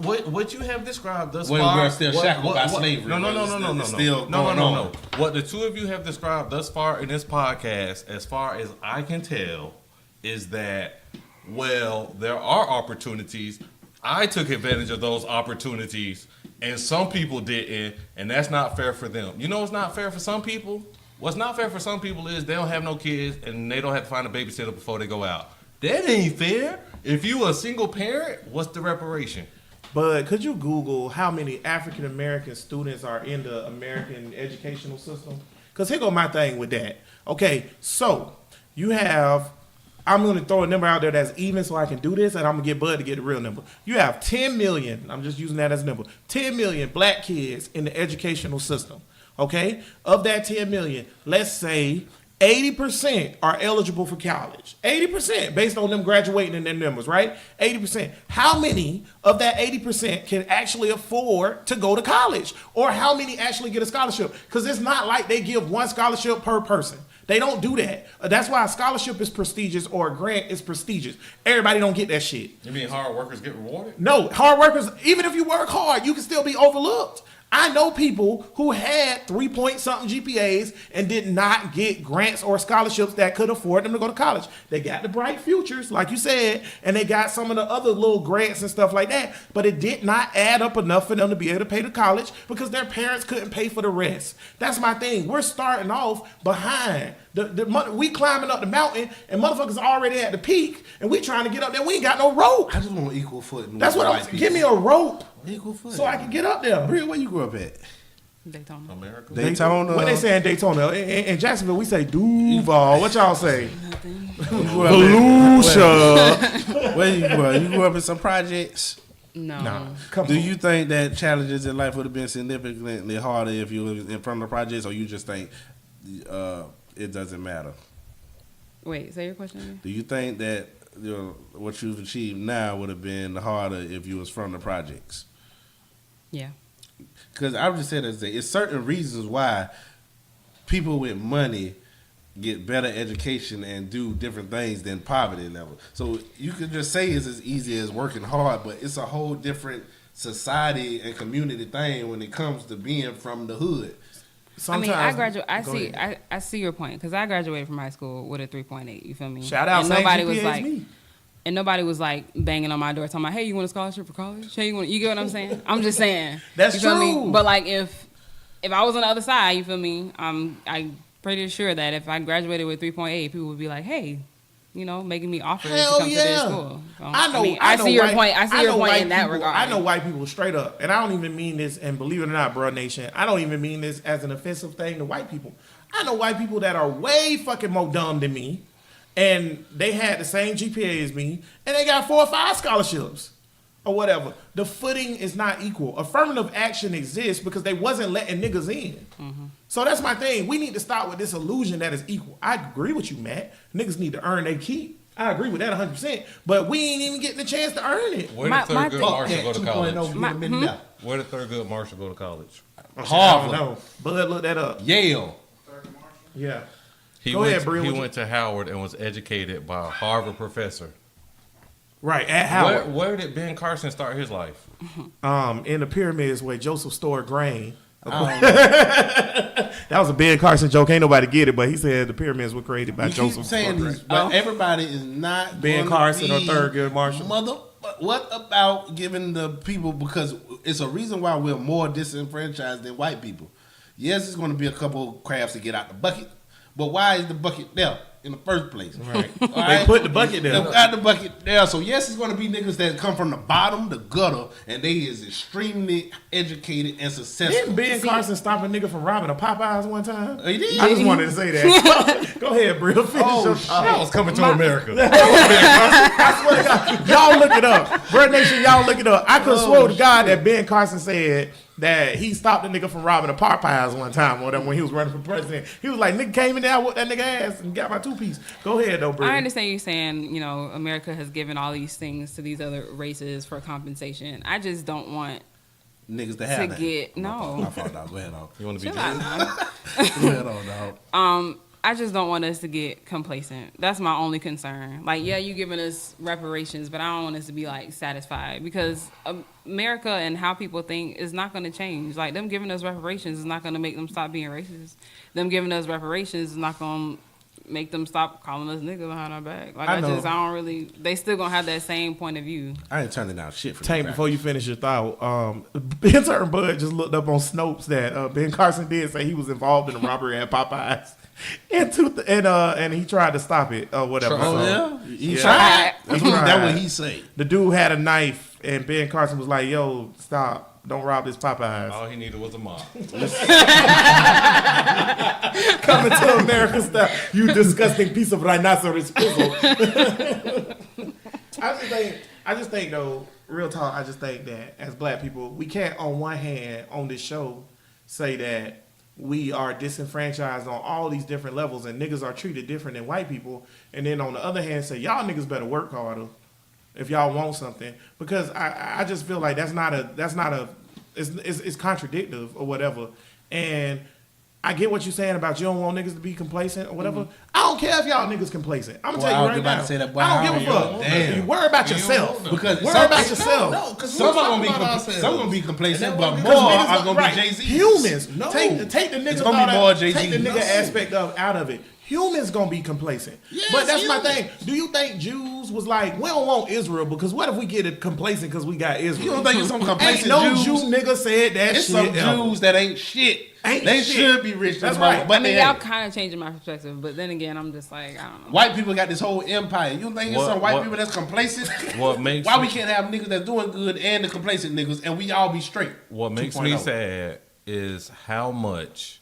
What you have described thus When far. we're still shackled by slavery, No. it's still No. going on. What the two of you have described thus far in this podcast, as far as I can tell, is that, well, there are opportunities. I took advantage of those opportunities, and some people didn't, and that's not fair for them. You know what's not fair for some people? What's not fair for some people is they don't have no kids, and they don't have to find a babysitter before they go out. That ain't fair. If you a single parent, what's the reparation? but could you Google how many African American students are in the American educational system? Because here go my thing with that. Okay, so you have, I'm going to throw a number out there that's even so I can do this, and I'm going to get Bud to get the real number. You have 10 million, I'm just using that as a number, 10 million black kids in the educational system. Okay? Of that 10 million, let's say 80% are eligible for college. 80% based on them graduating in their numbers, right? 80%. How many of that 80% can actually afford to go to college? Or how many actually get a scholarship? Because it's not like they give one scholarship per person. They don't do that. That's why a scholarship is prestigious or a grant is prestigious. Everybody don't get that shit. You mean hard workers get rewarded? No, hard workers, even if you work hard, you can still be overlooked. I know people who had 3-point-something GPAs and did not get grants or scholarships that could afford them to go to college. They got the bright futures, like you said, and they got some of the other little grants and stuff like that, but it did not add up enough for them to be able to pay to college because their parents couldn't pay for the rest. That's my thing. We're starting off behind. We climbing up the mountain, and motherfuckers already at the peak, and we trying to get up there. We ain't got no rope. I just want equal footing. That's with what white I'm. people. Give me a rope equal footing. so I can get up there. Brea, where you grew up at? Daytona. America? Daytona. What they say in Daytona? In Jacksonville, we say Duval. What y'all say? Nothing. You grew up Volusia. Where you grew up? You grew up in some projects? No. Nah, come Do on. you think that challenges in life would have been significantly harder if you were in front of the projects, or you just think it doesn't matter? Wait, say your question again. Do you think that what you've achieved now would have been harder if you was from the projects? Yeah. Because I would just say that it's certain reasons why people with money get better education and do different things than poverty level. So you could just say it's as easy as working hard, but it's a whole different society and community thing when it comes to being from the hood. Sometimes, I graduate. Go ahead. I see your point because I graduated from high school with a 3.8. You feel me? Shout out. And same nobody GPA was as like, me. and nobody was like banging on my door talking about, hey, you want a scholarship for college? Hey, you get what I'm saying? I'm just saying. That's you feel true. Me? But like if I was on the other side, you feel me? I'm pretty sure that if I graduated with 3.8, people would be like, hey, you know, making me offers Hell to come yeah. to their school. So, I know. I know see your white- point. I see your know point white in that people- regard. I know white people straight up, and I don't even mean this. And believe it or not, bro, nation, I don't even mean this as an offensive thing to white people. I know white people that are way fucking more dumb than me, and they had the same GPA as me, and they got 4 or 5 scholarships or whatever. The footing is not equal. Affirmative action exists because they wasn't letting niggas in. Mm-hmm. So that's my thing. We need to start with this illusion that is equal. I agree with you, Matt. Niggas need to earn their keep. I agree with that 100%. But we ain't even getting the chance to earn it. Where My- did my Thurgood thing- Marshall go to 2.0, college? get him in there. Where did Thurgood Marshall go to college? I Harvard. don't know. Bud, look that up. Yale. Yeah. He Go went, ahead, Brea, he what you- went to Howard and was educated by a Harvard professor. Right, at Howard. Where did Ben Carson start his life? In the pyramids where Joseph stored grain. That was a Ben Carson joke. Ain't nobody get it, but he said the pyramids were created by You Joseph. keep saying stored these, grain. but everybody is not Ben gonna Carson or be Thurgood Marshall. But what about giving the people, because it's a reason why we're more disenfranchised than white people. Yes, it's going to be a couple crabs to get out the bucket, but why is the bucket there in the first place? Right. All They put the bucket there. They got the bucket there. So yes, it's going to be niggas that come from the bottom, the gutter, and they is extremely educated and successful. Didn't Ben Carson stop a nigga from robbing a Popeyes one time? He did. I just wanted to say that. Go ahead, Brea. Finish your thought. I was coming to America. I swear to God, y'all look it up. Bird Nation, y'all look it up. I could have swore to God that Ben Carson said that he stopped a nigga from robbing a Popeyes one time or whatever when he was running for president. He was like, nigga came in there, I whooped that nigga ass and got my 2-piece. Go ahead, though, Brea. I understand you saying, you know, America has given all these things to these other races for compensation. I just don't want Niggas to to have that. get no. My fault, dog. Go ahead, dog. You want to be Chill out Jewish? now. Go ahead, dog. I just don't want us to get complacent. That's my only concern. Like, yeah, you giving us reparations, but I don't want us to be like satisfied because America and how people think is not going to change. Like, them giving us reparations is not going to make them stop being racist. Them giving us reparations is not going to make them stop calling us niggas behind our back. Like, I know. I don't really. They still gonna have that same point of view. I ain't turning down shit for Tank, that. before you finish your thought, intern Bud just looked up on Snopes that Ben Carson did say he was involved in a robbery at Popeyes, and he tried to stop it or whatever. Oh So, yeah, he Yeah. tried. That's what, Tried. that what he say. the dude had a knife, and Ben Carson was like, "Yo, stop! Don't rob this Popeyes." All he needed was a mop. Coming to America style, you disgusting piece of rhinoceros pizzle. I just think though, real talk, I just think that as black people, we can't on one hand on this show say that we are disenfranchised on all these different levels and niggas are treated different than white people, and then on the other hand say y'all niggas better work harder if y'all want something, because I just feel like that's not a it's contradictive or whatever. And I get what you're saying about you don't want niggas to be complacent or whatever. I don't care if y'all niggas complacent. I'm gonna Well, tell I you was right about now. to say that, boy, I I don't give a don't fuck. damn. You worry about You yourself. don't know. Because Worry about yourself. No, because some gonna be complacent, but more are gonna Right. be Jay Z. Humans, No. take the It's nigga gonna be thought more out- Jay-Z. take the nigga No. aspect out of it. Humans gonna be complacent. Yes, But that's my humans. thing. Do you think Jews was like, we don't want Israel because what if we get it complacent because we got Israel? You don't think it's some complacent Ain't no Jews? Jew nigga said that It's shit. some ever. Jews that ain't shit. Ain't they shit. should be rich. That's this right. moment, but I mean, they y'all ain't. kind of changing my perspective, but then again, I'm just like, I don't know. White people got this whole empire. You think it's What- some white what- people that's complacent? What makes Why me- we can't have niggas that's doing good and the complacent niggas and we all be straight? What makes me 2.0. sad is how much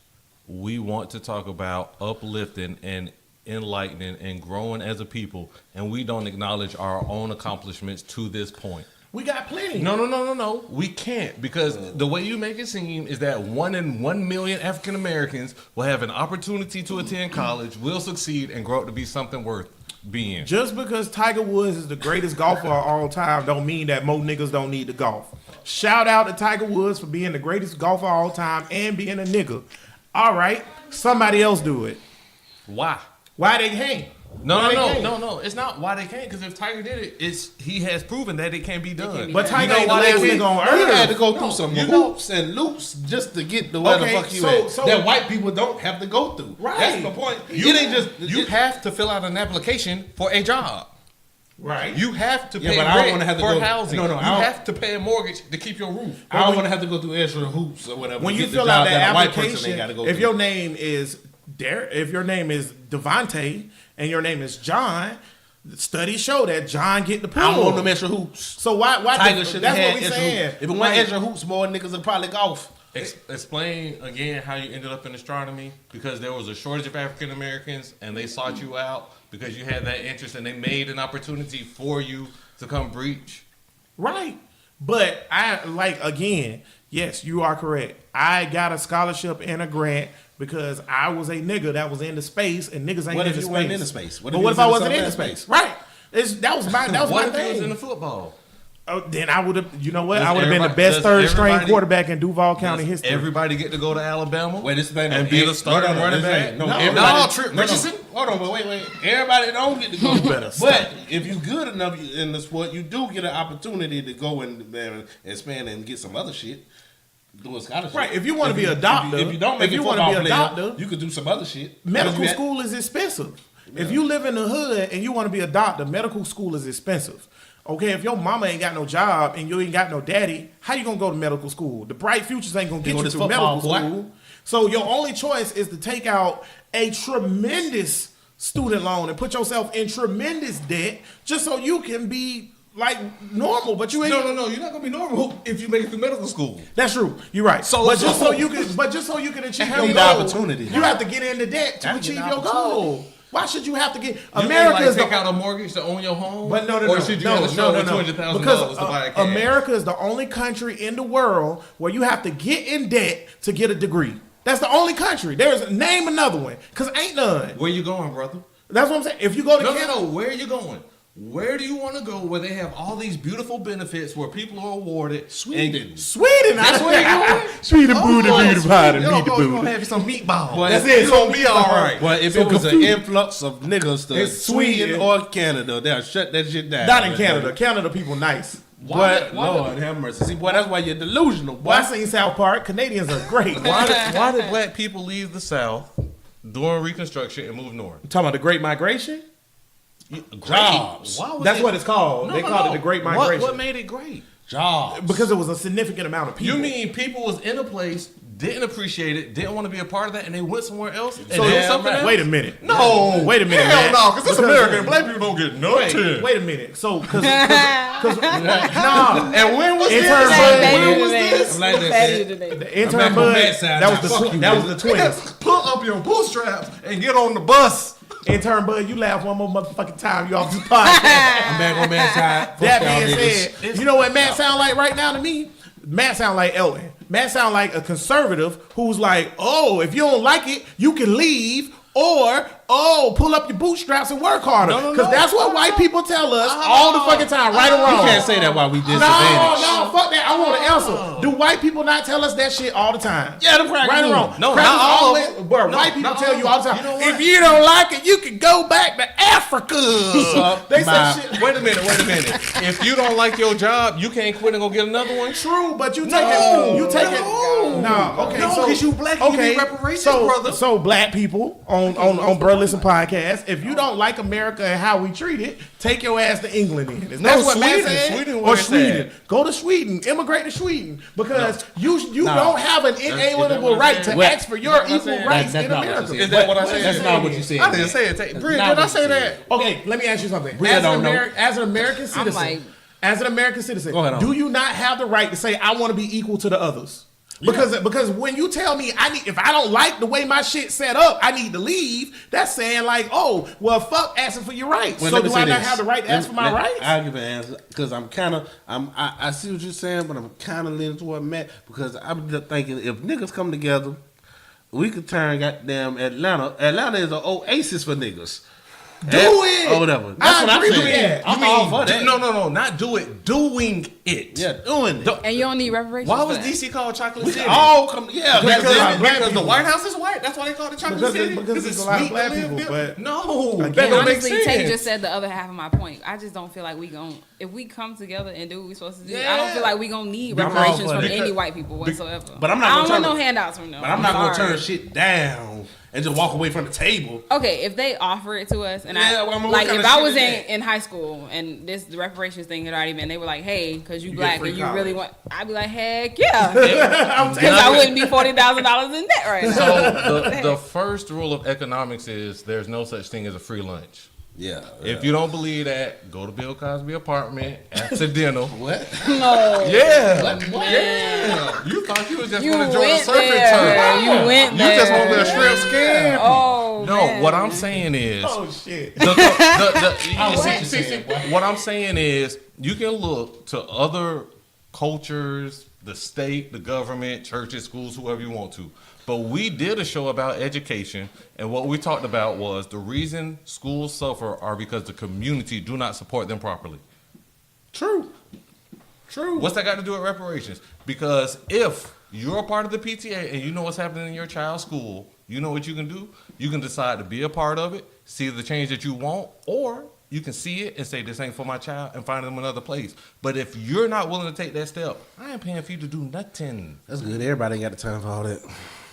we want to talk about uplifting and enlightening and growing as a people, and we don't acknowledge our own accomplishments to this point. We got plenty. No. We can't, because the way you make it seem is that 1 in 1 million African Americans will have an opportunity to attend college, will succeed, and grow up to be something worth being. Just because Tiger Woods is the greatest golfer of all time don't mean that more niggas don't need to golf. Shout out to Tiger Woods for being the greatest golfer of all time and being a nigga. All right, somebody else do it. Why? Why they can't? No. Why they can't? It's not why they can't. Because if Tiger did it, he has proven that it can be done. But Tiger You know ain't the why they last can't? nigga on He earth. had to go through some you know- hoops and loops just to get to where Okay, the fuck you so- at. so- that white people don't have to go through. Right. That's the point. You, it ain't just you have to fill out an application for a job. Right. You have to Yeah, pay but I don't rent wanna have to for go- housing. No, you I don't- have to pay a mortgage to keep your roof. I don't want to have to go through extra hoops or whatever. when to you get the fill out job that a white person application, ain't gotta go if through. your name is if your name is Devontae and your name is John, studies show that John get the pool. I don't want them extra hoops. So why Tiger should have that's had what we extra saying. hoops. If it went Like, extra hoops, more niggas would probably golf. Explain again how you ended up in astronomy, because there was a shortage of African Americans and they sought you out because you had that interest and they made an opportunity for you to come breach. Right. But I like again, yes, you are correct. I got a scholarship and a grant because I was a nigga that was into space and niggas ain't What if into you space. weren't into space? What if But you what was if I into wasn't something into else? space? Right. That was my What if he was thing. in the football? Oh, then I would have. You know what? Does I would have been the everybody- best does third string everybody- quarterback in Duval County Does history. everybody get to go to Alabama? Wait, this thing And be the starting running back? No, No. everybody, No, Trent Richardson? Hold on, but wait. Everybody don't get to go. better But if you good enough in the sport, you do get an opportunity to go and expand and get some other shit. Do a scholarship. Right, if you wanna be a doctor, if you don't make if it you wanna football be a player, doctor, you could do some other shit. Medical Because you school is expensive. If you live in the hood and you want to be a doctor, medical school is expensive. Okay, if your mama ain't got no job and you ain't got no daddy, how you gonna go to medical school? The bright futures ain't gonna get go you this to football, medical boy. school. So your only choice is to take out a tremendous student loan and put yourself in tremendous debt just so you can be like normal. But you ain't. No. You're not gonna be normal if you make it through medical school. That's true. You're right. But just so you can achieve have your the goal, opportunity. you have to get into debt to Have to achieve get your the goal. Why should you have to get You America can, is take the out a mortgage to own your home? But no, Or should you have to show $200,000 Because to buy a car? America is the only country in the world where you have to get in debt to get a degree. That's the only country. Name another one, cause ain't none. Where you going, brother? That's what I'm saying. If you go to Canada, No. Where are you going? Where do you want to go where they have all these beautiful benefits where people are awarded? Sweden. Sweden, That's where you're going? Sweden, booty, booty, pie, and You're meat, going booty. to have you some meatballs. Well, That's it. You're going to be all right. But if So it was an confused. influx of niggas to It's Sweden Sweden. or Canada, they'll shut that shit down. Not in Canada. Canada people nice. But Lord have mercy. See, boy, that's why you're delusional, boy. Well, I seen South Park. Canadians are great. Why did black people leave the South during Reconstruction and move north? You talking about the Great Migration? Jobs. Why was That's it- what it's called. They called it the Great Migration. What made it great? Jobs. Because it was a significant amount of people. You mean people was in a place, didn't appreciate it, didn't want to be a part of that, and they went somewhere else and So did yeah, something right. else? Wait a minute. No. Wait a minute. Hell man. no, because this Because- America and black people don't get nothing. Wait a minute. So, because nah, And when was Intern this? Bud, When was this? I'm like that Fatty shit. today. the intern back on Bud, Matt's side that now. was Fuck you, that was the twins. Pull up your bootstraps and get on the bus. Intern Bud, you laugh one more motherfucking time, you off this podcast. I'm back on Matt's side. Fuck That y'all being niggas. said, you know what Matt sound like right now to me? Matt sound like Elton. Matt sound like a conservative who's like, oh, if you don't like it, you can leave, or pull up your bootstraps and work harder. No, Because that's what white people tell us all the fucking time, right or wrong. You can't say that while we disadvantaged. No, fuck that. I want an answer. Do white people not tell us that shit all the time? Yeah, them crackers Right or do. wrong? No, Crackers not all of always, them. bro, No, white people not tell all you of all the them. time, You know what? if you don't like it, you can go back to Africa. up, They my- say shit. Wait a minute. If you don't like your job, you can't quit and go get another one. True, but you take No, it. You take it. no. No, okay. No, so 'cause you black, you need reparations, brother. So black people on Bro Listen podcast, if you don't like America and how we treat it, take your ass to England. Then No, that's what Matt Sweden. said. Sweden Or where it's Sweden. at. Go to Sweden. Immigrate to Sweden because you No. don't have an that inalienable what I right said? to What? ask for your equal That- rights that's in not what you America. said. Is that what I said? That's not what you said. I didn't say it. Bria, not did I what say you that? said. Okay, let me ask you something. Bria don't know. As an American citizen, like- as an American citizen, Go ahead on. do you not have the right to say I want to be equal to the others? Because when you tell me if I don't like the way my shit set up, I need to leave. That's saying like, oh, well, fuck asking for your rights. Well, so let me do say I not this. have the right to ask for my rights? I'll give an answer because I see what you're saying, but I'm kind of leaning toward Matt because I'm just thinking if niggas come together, we could turn goddamn Atlanta. Atlanta is an oasis for niggas. Do it. Or whatever. That's what I'm agree with saying. that. I'm all for that. No, not do it. Doing it. Yeah, doing it. And you don't need reparations. Why for was that. DC called Chocolate We City? can all come. Yeah, Because that's black Because the people. White House is white. That's why they call it Chocolate Because City. because there's a lot of black people, but no, that Again, don't make Honestly, sense. Tay just said the other half of my point. I just don't feel like if we come together and do what we're supposed to do, I don't feel like we gonna need Because- reparations from because- any white people whatsoever. but I'm not I don't gonna want turn no it- handouts from them. But I'm not gonna sorry. turn shit down and just walk away from the table. Okay, if they offer it to us, and Yeah, well, I mean, what like kind if of I shit was is that? in high school and the reparations thing had already been, they were like, hey, because you get black free and you college. really want, I'd be like, heck yeah, I'm because telling I you. wouldn't be $40,000 in debt right now. So the first rule of economics is there's no such thing as a free lunch. Yeah. If you don't believe that, go to Bill Cosby apartment after dinner. What? No, Yeah. Yeah. You thought you was just you going to join a went surfing there. tour. You went You there. just want to shrimp scam. Oh No, man. what I'm saying is, Oh shit. what I'm saying is, you can look to other cultures, the state, the government, churches, schools, whoever you want to. But we did a show about education, and what we talked about was the reason schools suffer are because the community do not support them properly. True. What's that got to do with reparations? Because if you're a part of the PTA and you know what's happening in your child's school, you know what you can do? You can decide to be a part of it, see the change that you want, or you can see it and say, this ain't for my child, and find them another place. But if you're not willing to take that step, I ain't paying for you to do nothing. That's good. Everybody ain't got the time for all that.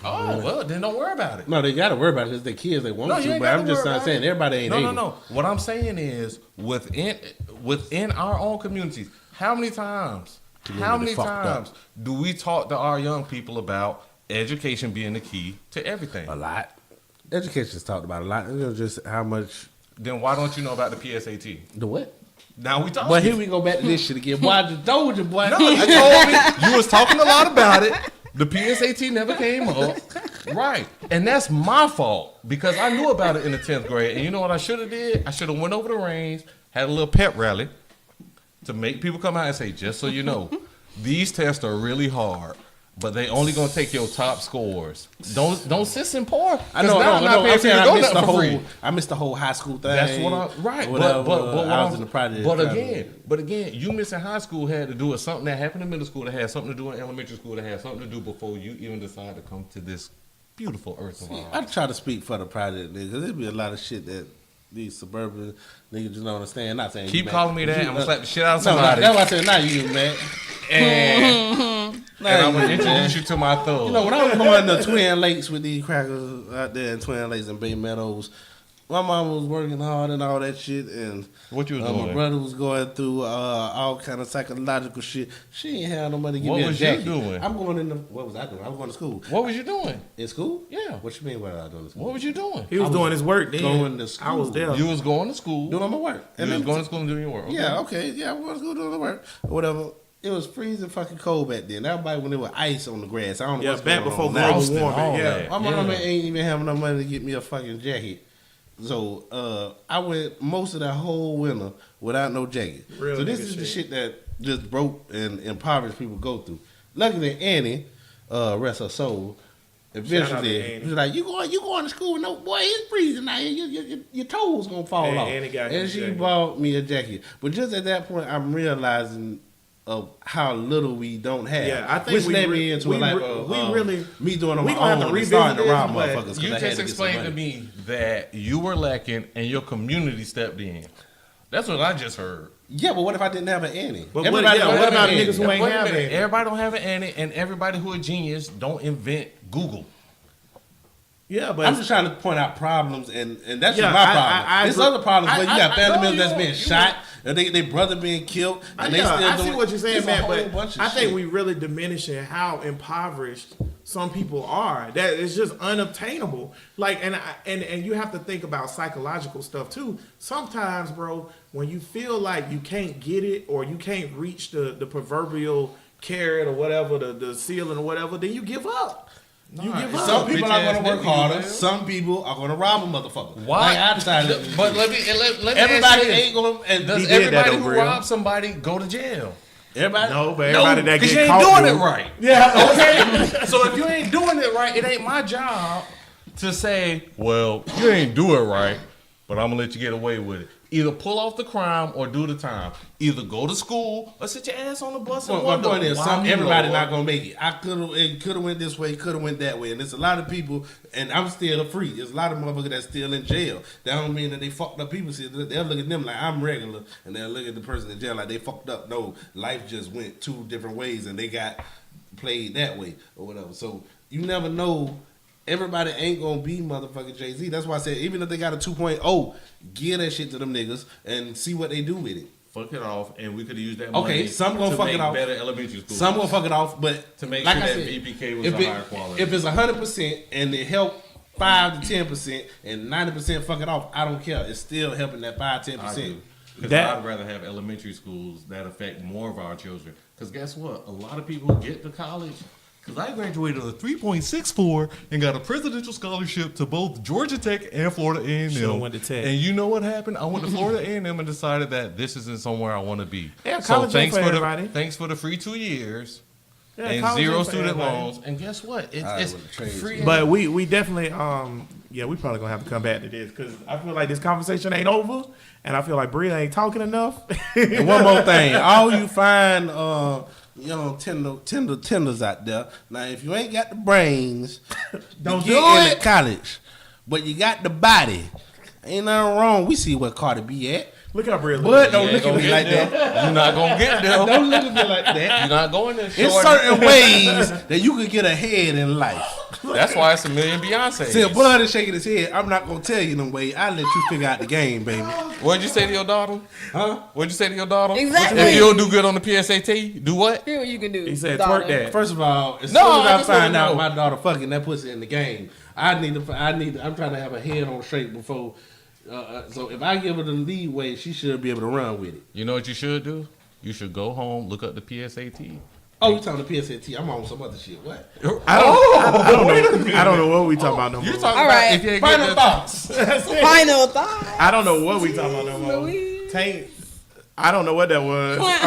Oh, well, then don't worry about it. No, they got to worry about it because their kids, they want No, you to, ain't but gotta I'm just worry not about saying it. everybody ain't able. No. What I'm saying is, within our own communities, how many times do we talk to our young people about education being the key to everything? A lot. Education's talked about a lot. It's just how much. Then why don't you know about the PSAT? The what? Now we talking. But here we go back to this shit again. Boy, I just told you, boy. No, you told me you was talking a lot about it. The PSAT never came up. Right. And that's my fault because I knew about it in the 10th grade. And you know what I should have did? I should have went over the range, had a little pep rally to make people come out and say, just so you know, these tests are really hard. But they only gonna take your top scores. Don't sit and pour. I know. I'm saying I missed the whole high school thing. That's what I'm right. But again, you missing high school had to do with something that happened in middle school, that had something to do in elementary school, that had something to do before you even decide to come to this beautiful earth of ours. I try to speak for the project niggas. There'd be a lot of shit that these suburban niggas just don't understand. Not saying keep you, calling me that. I'm gonna slap the shit out of no, somebody. that's why I said not you, man. And I'm gonna introduce you to my thug. You know, when I was going to Twin Lakes with these crackers out there in Twin Lakes and Bay Meadows, my mom was working hard and all that shit, and what you was doing? My brother was going through all kind of psychological shit. She ain't had no money to give what me a was jacket. You doing? I'm going in the. What was I doing? I was going to school. What was you doing in school? Yeah. What you mean? What I was doing in school? What was you doing? He was doing his work. Then going to school. I was there. You was going to school doing my work. And you was going to school and doing your work. Okay. Yeah. Okay. Yeah. I was going to school doing the work or whatever. It was freezing fucking cold back then. Everybody when there was ice on the grass. I don't know what's back going before on global now. warming. Yeah. My mom ain't even having no money to get me a fucking jacket. So I went most of that whole winter without no jacket. Real so this is the shit that just broke and impoverished people go through. Luckily Annie, rest her soul, eventually she was like, you going to school? No, boy, it's freezing out here. Your toes gonna fall off. And she bought me a jacket. But just at that point, I'm realizing of how little we don't have. Yeah, I think which led me into me doing on my own and starting to rob motherfuckers. You just explained to me that you were lacking and your community stepped in. That's what I just heard. Yeah, but what if I didn't have an Annie? But what about niggas who ain't have it? Everybody don't have an Annie, and everybody who a genius don't invent Google. Yeah, but I'm just trying to point out problems, and that's just my problem. There's other problems where you got family members that's being shot, and they brother being killed, and they still doing. I see what you're saying, man, but I think shit. we really diminishing how impoverished some people are. That it's just unobtainable. Like, and you have to think about psychological stuff too. Sometimes, bro, when you feel like you can't get it or you can't reach the proverbial carrot or whatever, the ceiling or whatever, then you give up. You give up. Some people are going to work harder. Some people are going to rob a motherfucker. Why? Like I decided. But let me everybody ain't going to. Does everybody who robs somebody go to jail? Everybody? No, but everybody that get caught. Because you ain't doing it right. Yeah. Okay. So if you ain't doing it right, it ain't my job to say, well, you ain't do it right, but I'm going to let you get away with it. Either pull off the crime or do the time. Either go to school or sit your ass on the bus and wonder. My point is, everybody not gonna make it. I could have went this way, could have went that way, and there's a lot of people, and I'm still free. There's a lot of motherfuckers that's still in jail. That don't mean that they fucked up people. See, they'll look at them like I'm regular, and they'll look at the person in jail like they fucked up. No, life just went two different ways, and they got played that way or whatever. So you never know. Everybody ain't gonna be motherfucking Jay-Z. That's why I said even if they got a 2.0, give that shit to them niggas and see what they do with it. Fuck it off, and we could have used that money. Okay, some gonna fuck it off. Better elementary school. Some gonna fuck it off, but to make like sure I that said, VPK was a higher quality. If it's 100% and it help 5 to 10% and 90% fuck it off, I don't care. It's still helping that 5-10%. Because I'd rather have elementary schools that affect more of our children. Because guess what? A lot of people who get to college. Because I graduated with a 3.64 and got a presidential scholarship to both Georgia Tech and Florida A&M. Should've went to Tech. And you know what happened? I went to Florida A&M and decided that this isn't somewhere I want to be. Yeah, so college thanks for for everybody. thanks for the free 2 years. Yeah, and college zero ain't for student everybody. loans. And guess what? It's free. But we definitely yeah, we probably gonna have to come back to this because I feel like this conversation ain't over, and I feel like Brea ain't talking enough. And one more thing, all you find, tenders out there. Now, if you ain't got the brains, Don't to do get it. into college, but you got the body, ain't nothing wrong. We see what Cardi B at. Look how Brea But looking. don't You look ain't at gonna me get like there. that. You're not gonna get there. Don't look at me like that. You're not going there. It's shorty. certain ways that you can get ahead in life. That's why it's a million Beyonce. See, if Bud is shaking his head, I'm not gonna tell you no way. I'll let you figure out the game, baby. What'd you say to your daughter? Huh? What'd you say to your daughter? Exactly. If you don't do good on the PSAT, do what? Here's what you can do. He said, daughter. "Twerk that." First of all, as No, soon I as I just wanna find out know. my daughter fucking that pussy in the game, I'm trying to have a head on straight before. So if I give her the leeway, she should be able to run with it. You know what you should do? You should go home, look up the PSAT. Oh, you talking to PSAT? I'm on some other shit. What? I don't know what we talking about no more. You talking All about right. if you ain't Final get thoughts. Final thought. I don't know what we talking about no more. Louise. Tank, I don't know what that was. What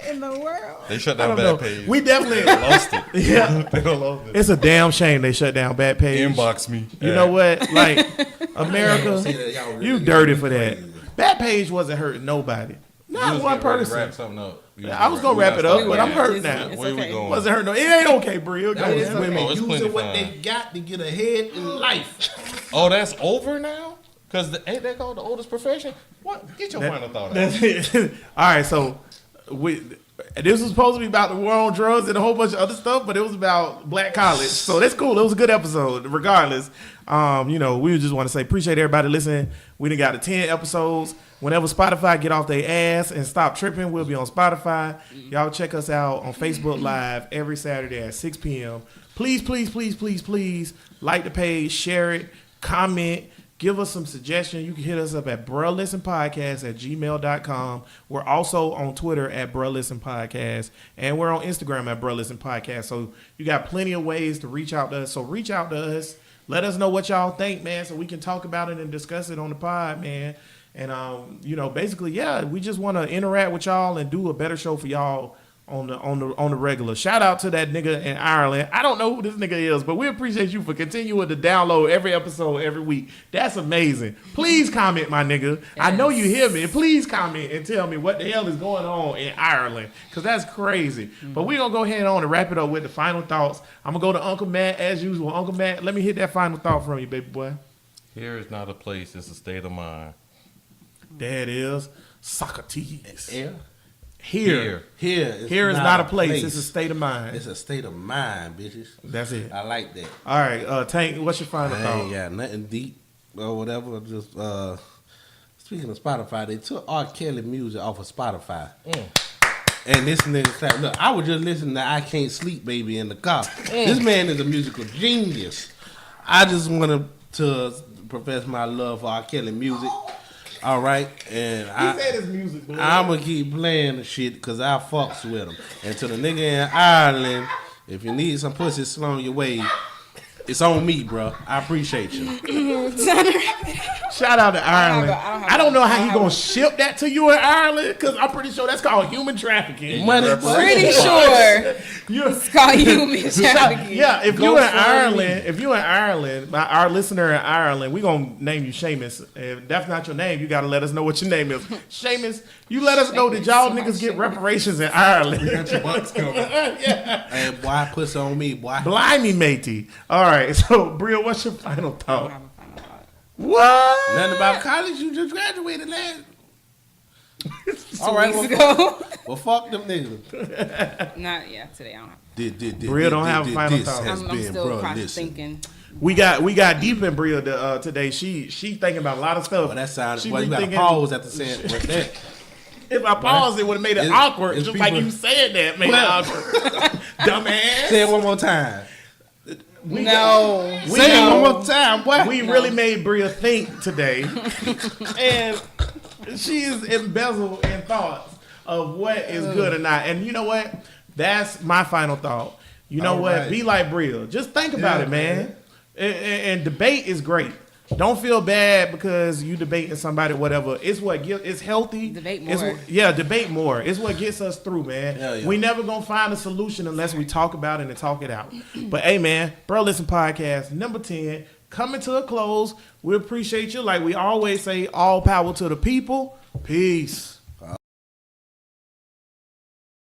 in the world? They shut I down don't know. bad page. We definitely lost it. yeah. They don't lost it. It's a damn shame they shut down Bad Page. Inbox me. You know what? Like America, Say that y'all really you dirty for that. Bad Page wasn't hurting nobody. You Not was one getting ready to person. Wrap something up. I was gonna wrap it up, but I'm hurt now. It's Where we okay. going? Wasn't hurting no. It ain't okay, Brea. That is Goddamn. women Oh, it's plenty using what fine. they got to get ahead in life. Oh, that's over now? Because ain't that called the oldest profession? What? Get your final thought out. That's it. All right, so this was supposed to be about the war on drugs and a whole bunch of other stuff, but it was about black college. So that's cool. It was a good episode, regardless. We just want to say appreciate everybody listening. We done got to 10 episodes. Whenever Spotify get off their ass and stop tripping, we'll be on Spotify. Y'all check us out on Facebook Live every Saturday at 6 p.m. Please, please, please, please, please like the page, share it, comment. Give us some suggestions. You can hit us up at bruhlistenpodcast@gmail.com. We're also on Twitter at bruhlistenpodcast. And we're on Instagram at bruhlistenpodcast. So you got plenty of ways to reach out to us. So reach out to us. Let us know what y'all think, man, so we can talk about it and discuss it on the pod, man. And, basically, yeah, we just want to interact with y'all and do a better show for y'all on the regular. Shout out to that nigga in Ireland. I don't know who this nigga is, but we appreciate you for continuing to download every episode every week. That's amazing. Please comment, my nigga. Yes. I know you hear me. Please comment and tell me what the hell is going on in Ireland, because that's crazy. Mm-hmm. But we're going to go ahead on and wrap it up with the final thoughts. I'm going to go to Uncle Matt as usual. Uncle Matt, let me hit that final thought from you, baby boy. Here is not a place, it's a state of mind. That is Socrates. Yeah. Here is not a place. It's a state of mind. It's a state of mind, bitches. That's it. I like that. All right, Tank, what's your final I thought? ain't got nothing deep or whatever. Just speaking of Spotify, they took R. Kelly music off of Spotify. And this nigga said, look, I was just listening to I Can't Sleep Baby in the car. This man is a musical genius. I just wanted to profess my love for R. Kelly music. All right, and said his music, I'm gonna keep playing the shit because I fucks with him. And to the nigga in Ireland, if you need some pussy slung your way, it's on me, bro. I appreciate you. Shout out to Ireland. I don't know how he gonna ship that to you in Ireland, because I'm pretty sure that's called human trafficking. Money, Pretty sure it's called human trafficking. Yeah, if you in Ireland, our listener in Ireland, we gonna name you Seamus. If that's not your name, you gotta let us know what your name is. Seamus, you let us know that y'all niggas get reparations in Ireland. Yeah. Hey, boy, pussy on me, boy. Blimey, matey. All right, so Brea, what's your final I don't thought? have a final thought. What? Nothing about college. You just graduated last. All Weeks well, ago. well, fuck them niggas. Today I don't have. Brea don't have a final thought. Has I'm been, still bro, probably listen. thinking. We got deep in Brea today. She thinking about a lot of stuff. Well, that sounded. She Well, you got to rethinking- pause after saying what that. If I paused, it would have made it It's- awkward. it's Just like people- you said that made it awkward. Dumbass. Say it one more time. We Say it one more time, boy. We really made Brea think today, and she is embezzled in thoughts of what is good or not. And you know what? That's my final thought. You know All what? right. Be like Brea. Just think about it, man. And debate is great. Don't feel bad because you debating somebody, whatever. It's what it's healthy. Debate It's more. debate more. It's what gets us through, man. Hell yeah. We never gonna find a solution unless we talk about it and talk it out. But hey, man, Bro Listen Podcast number 10 coming to a close. We appreciate you. Like we always say, all power to the people. Peace.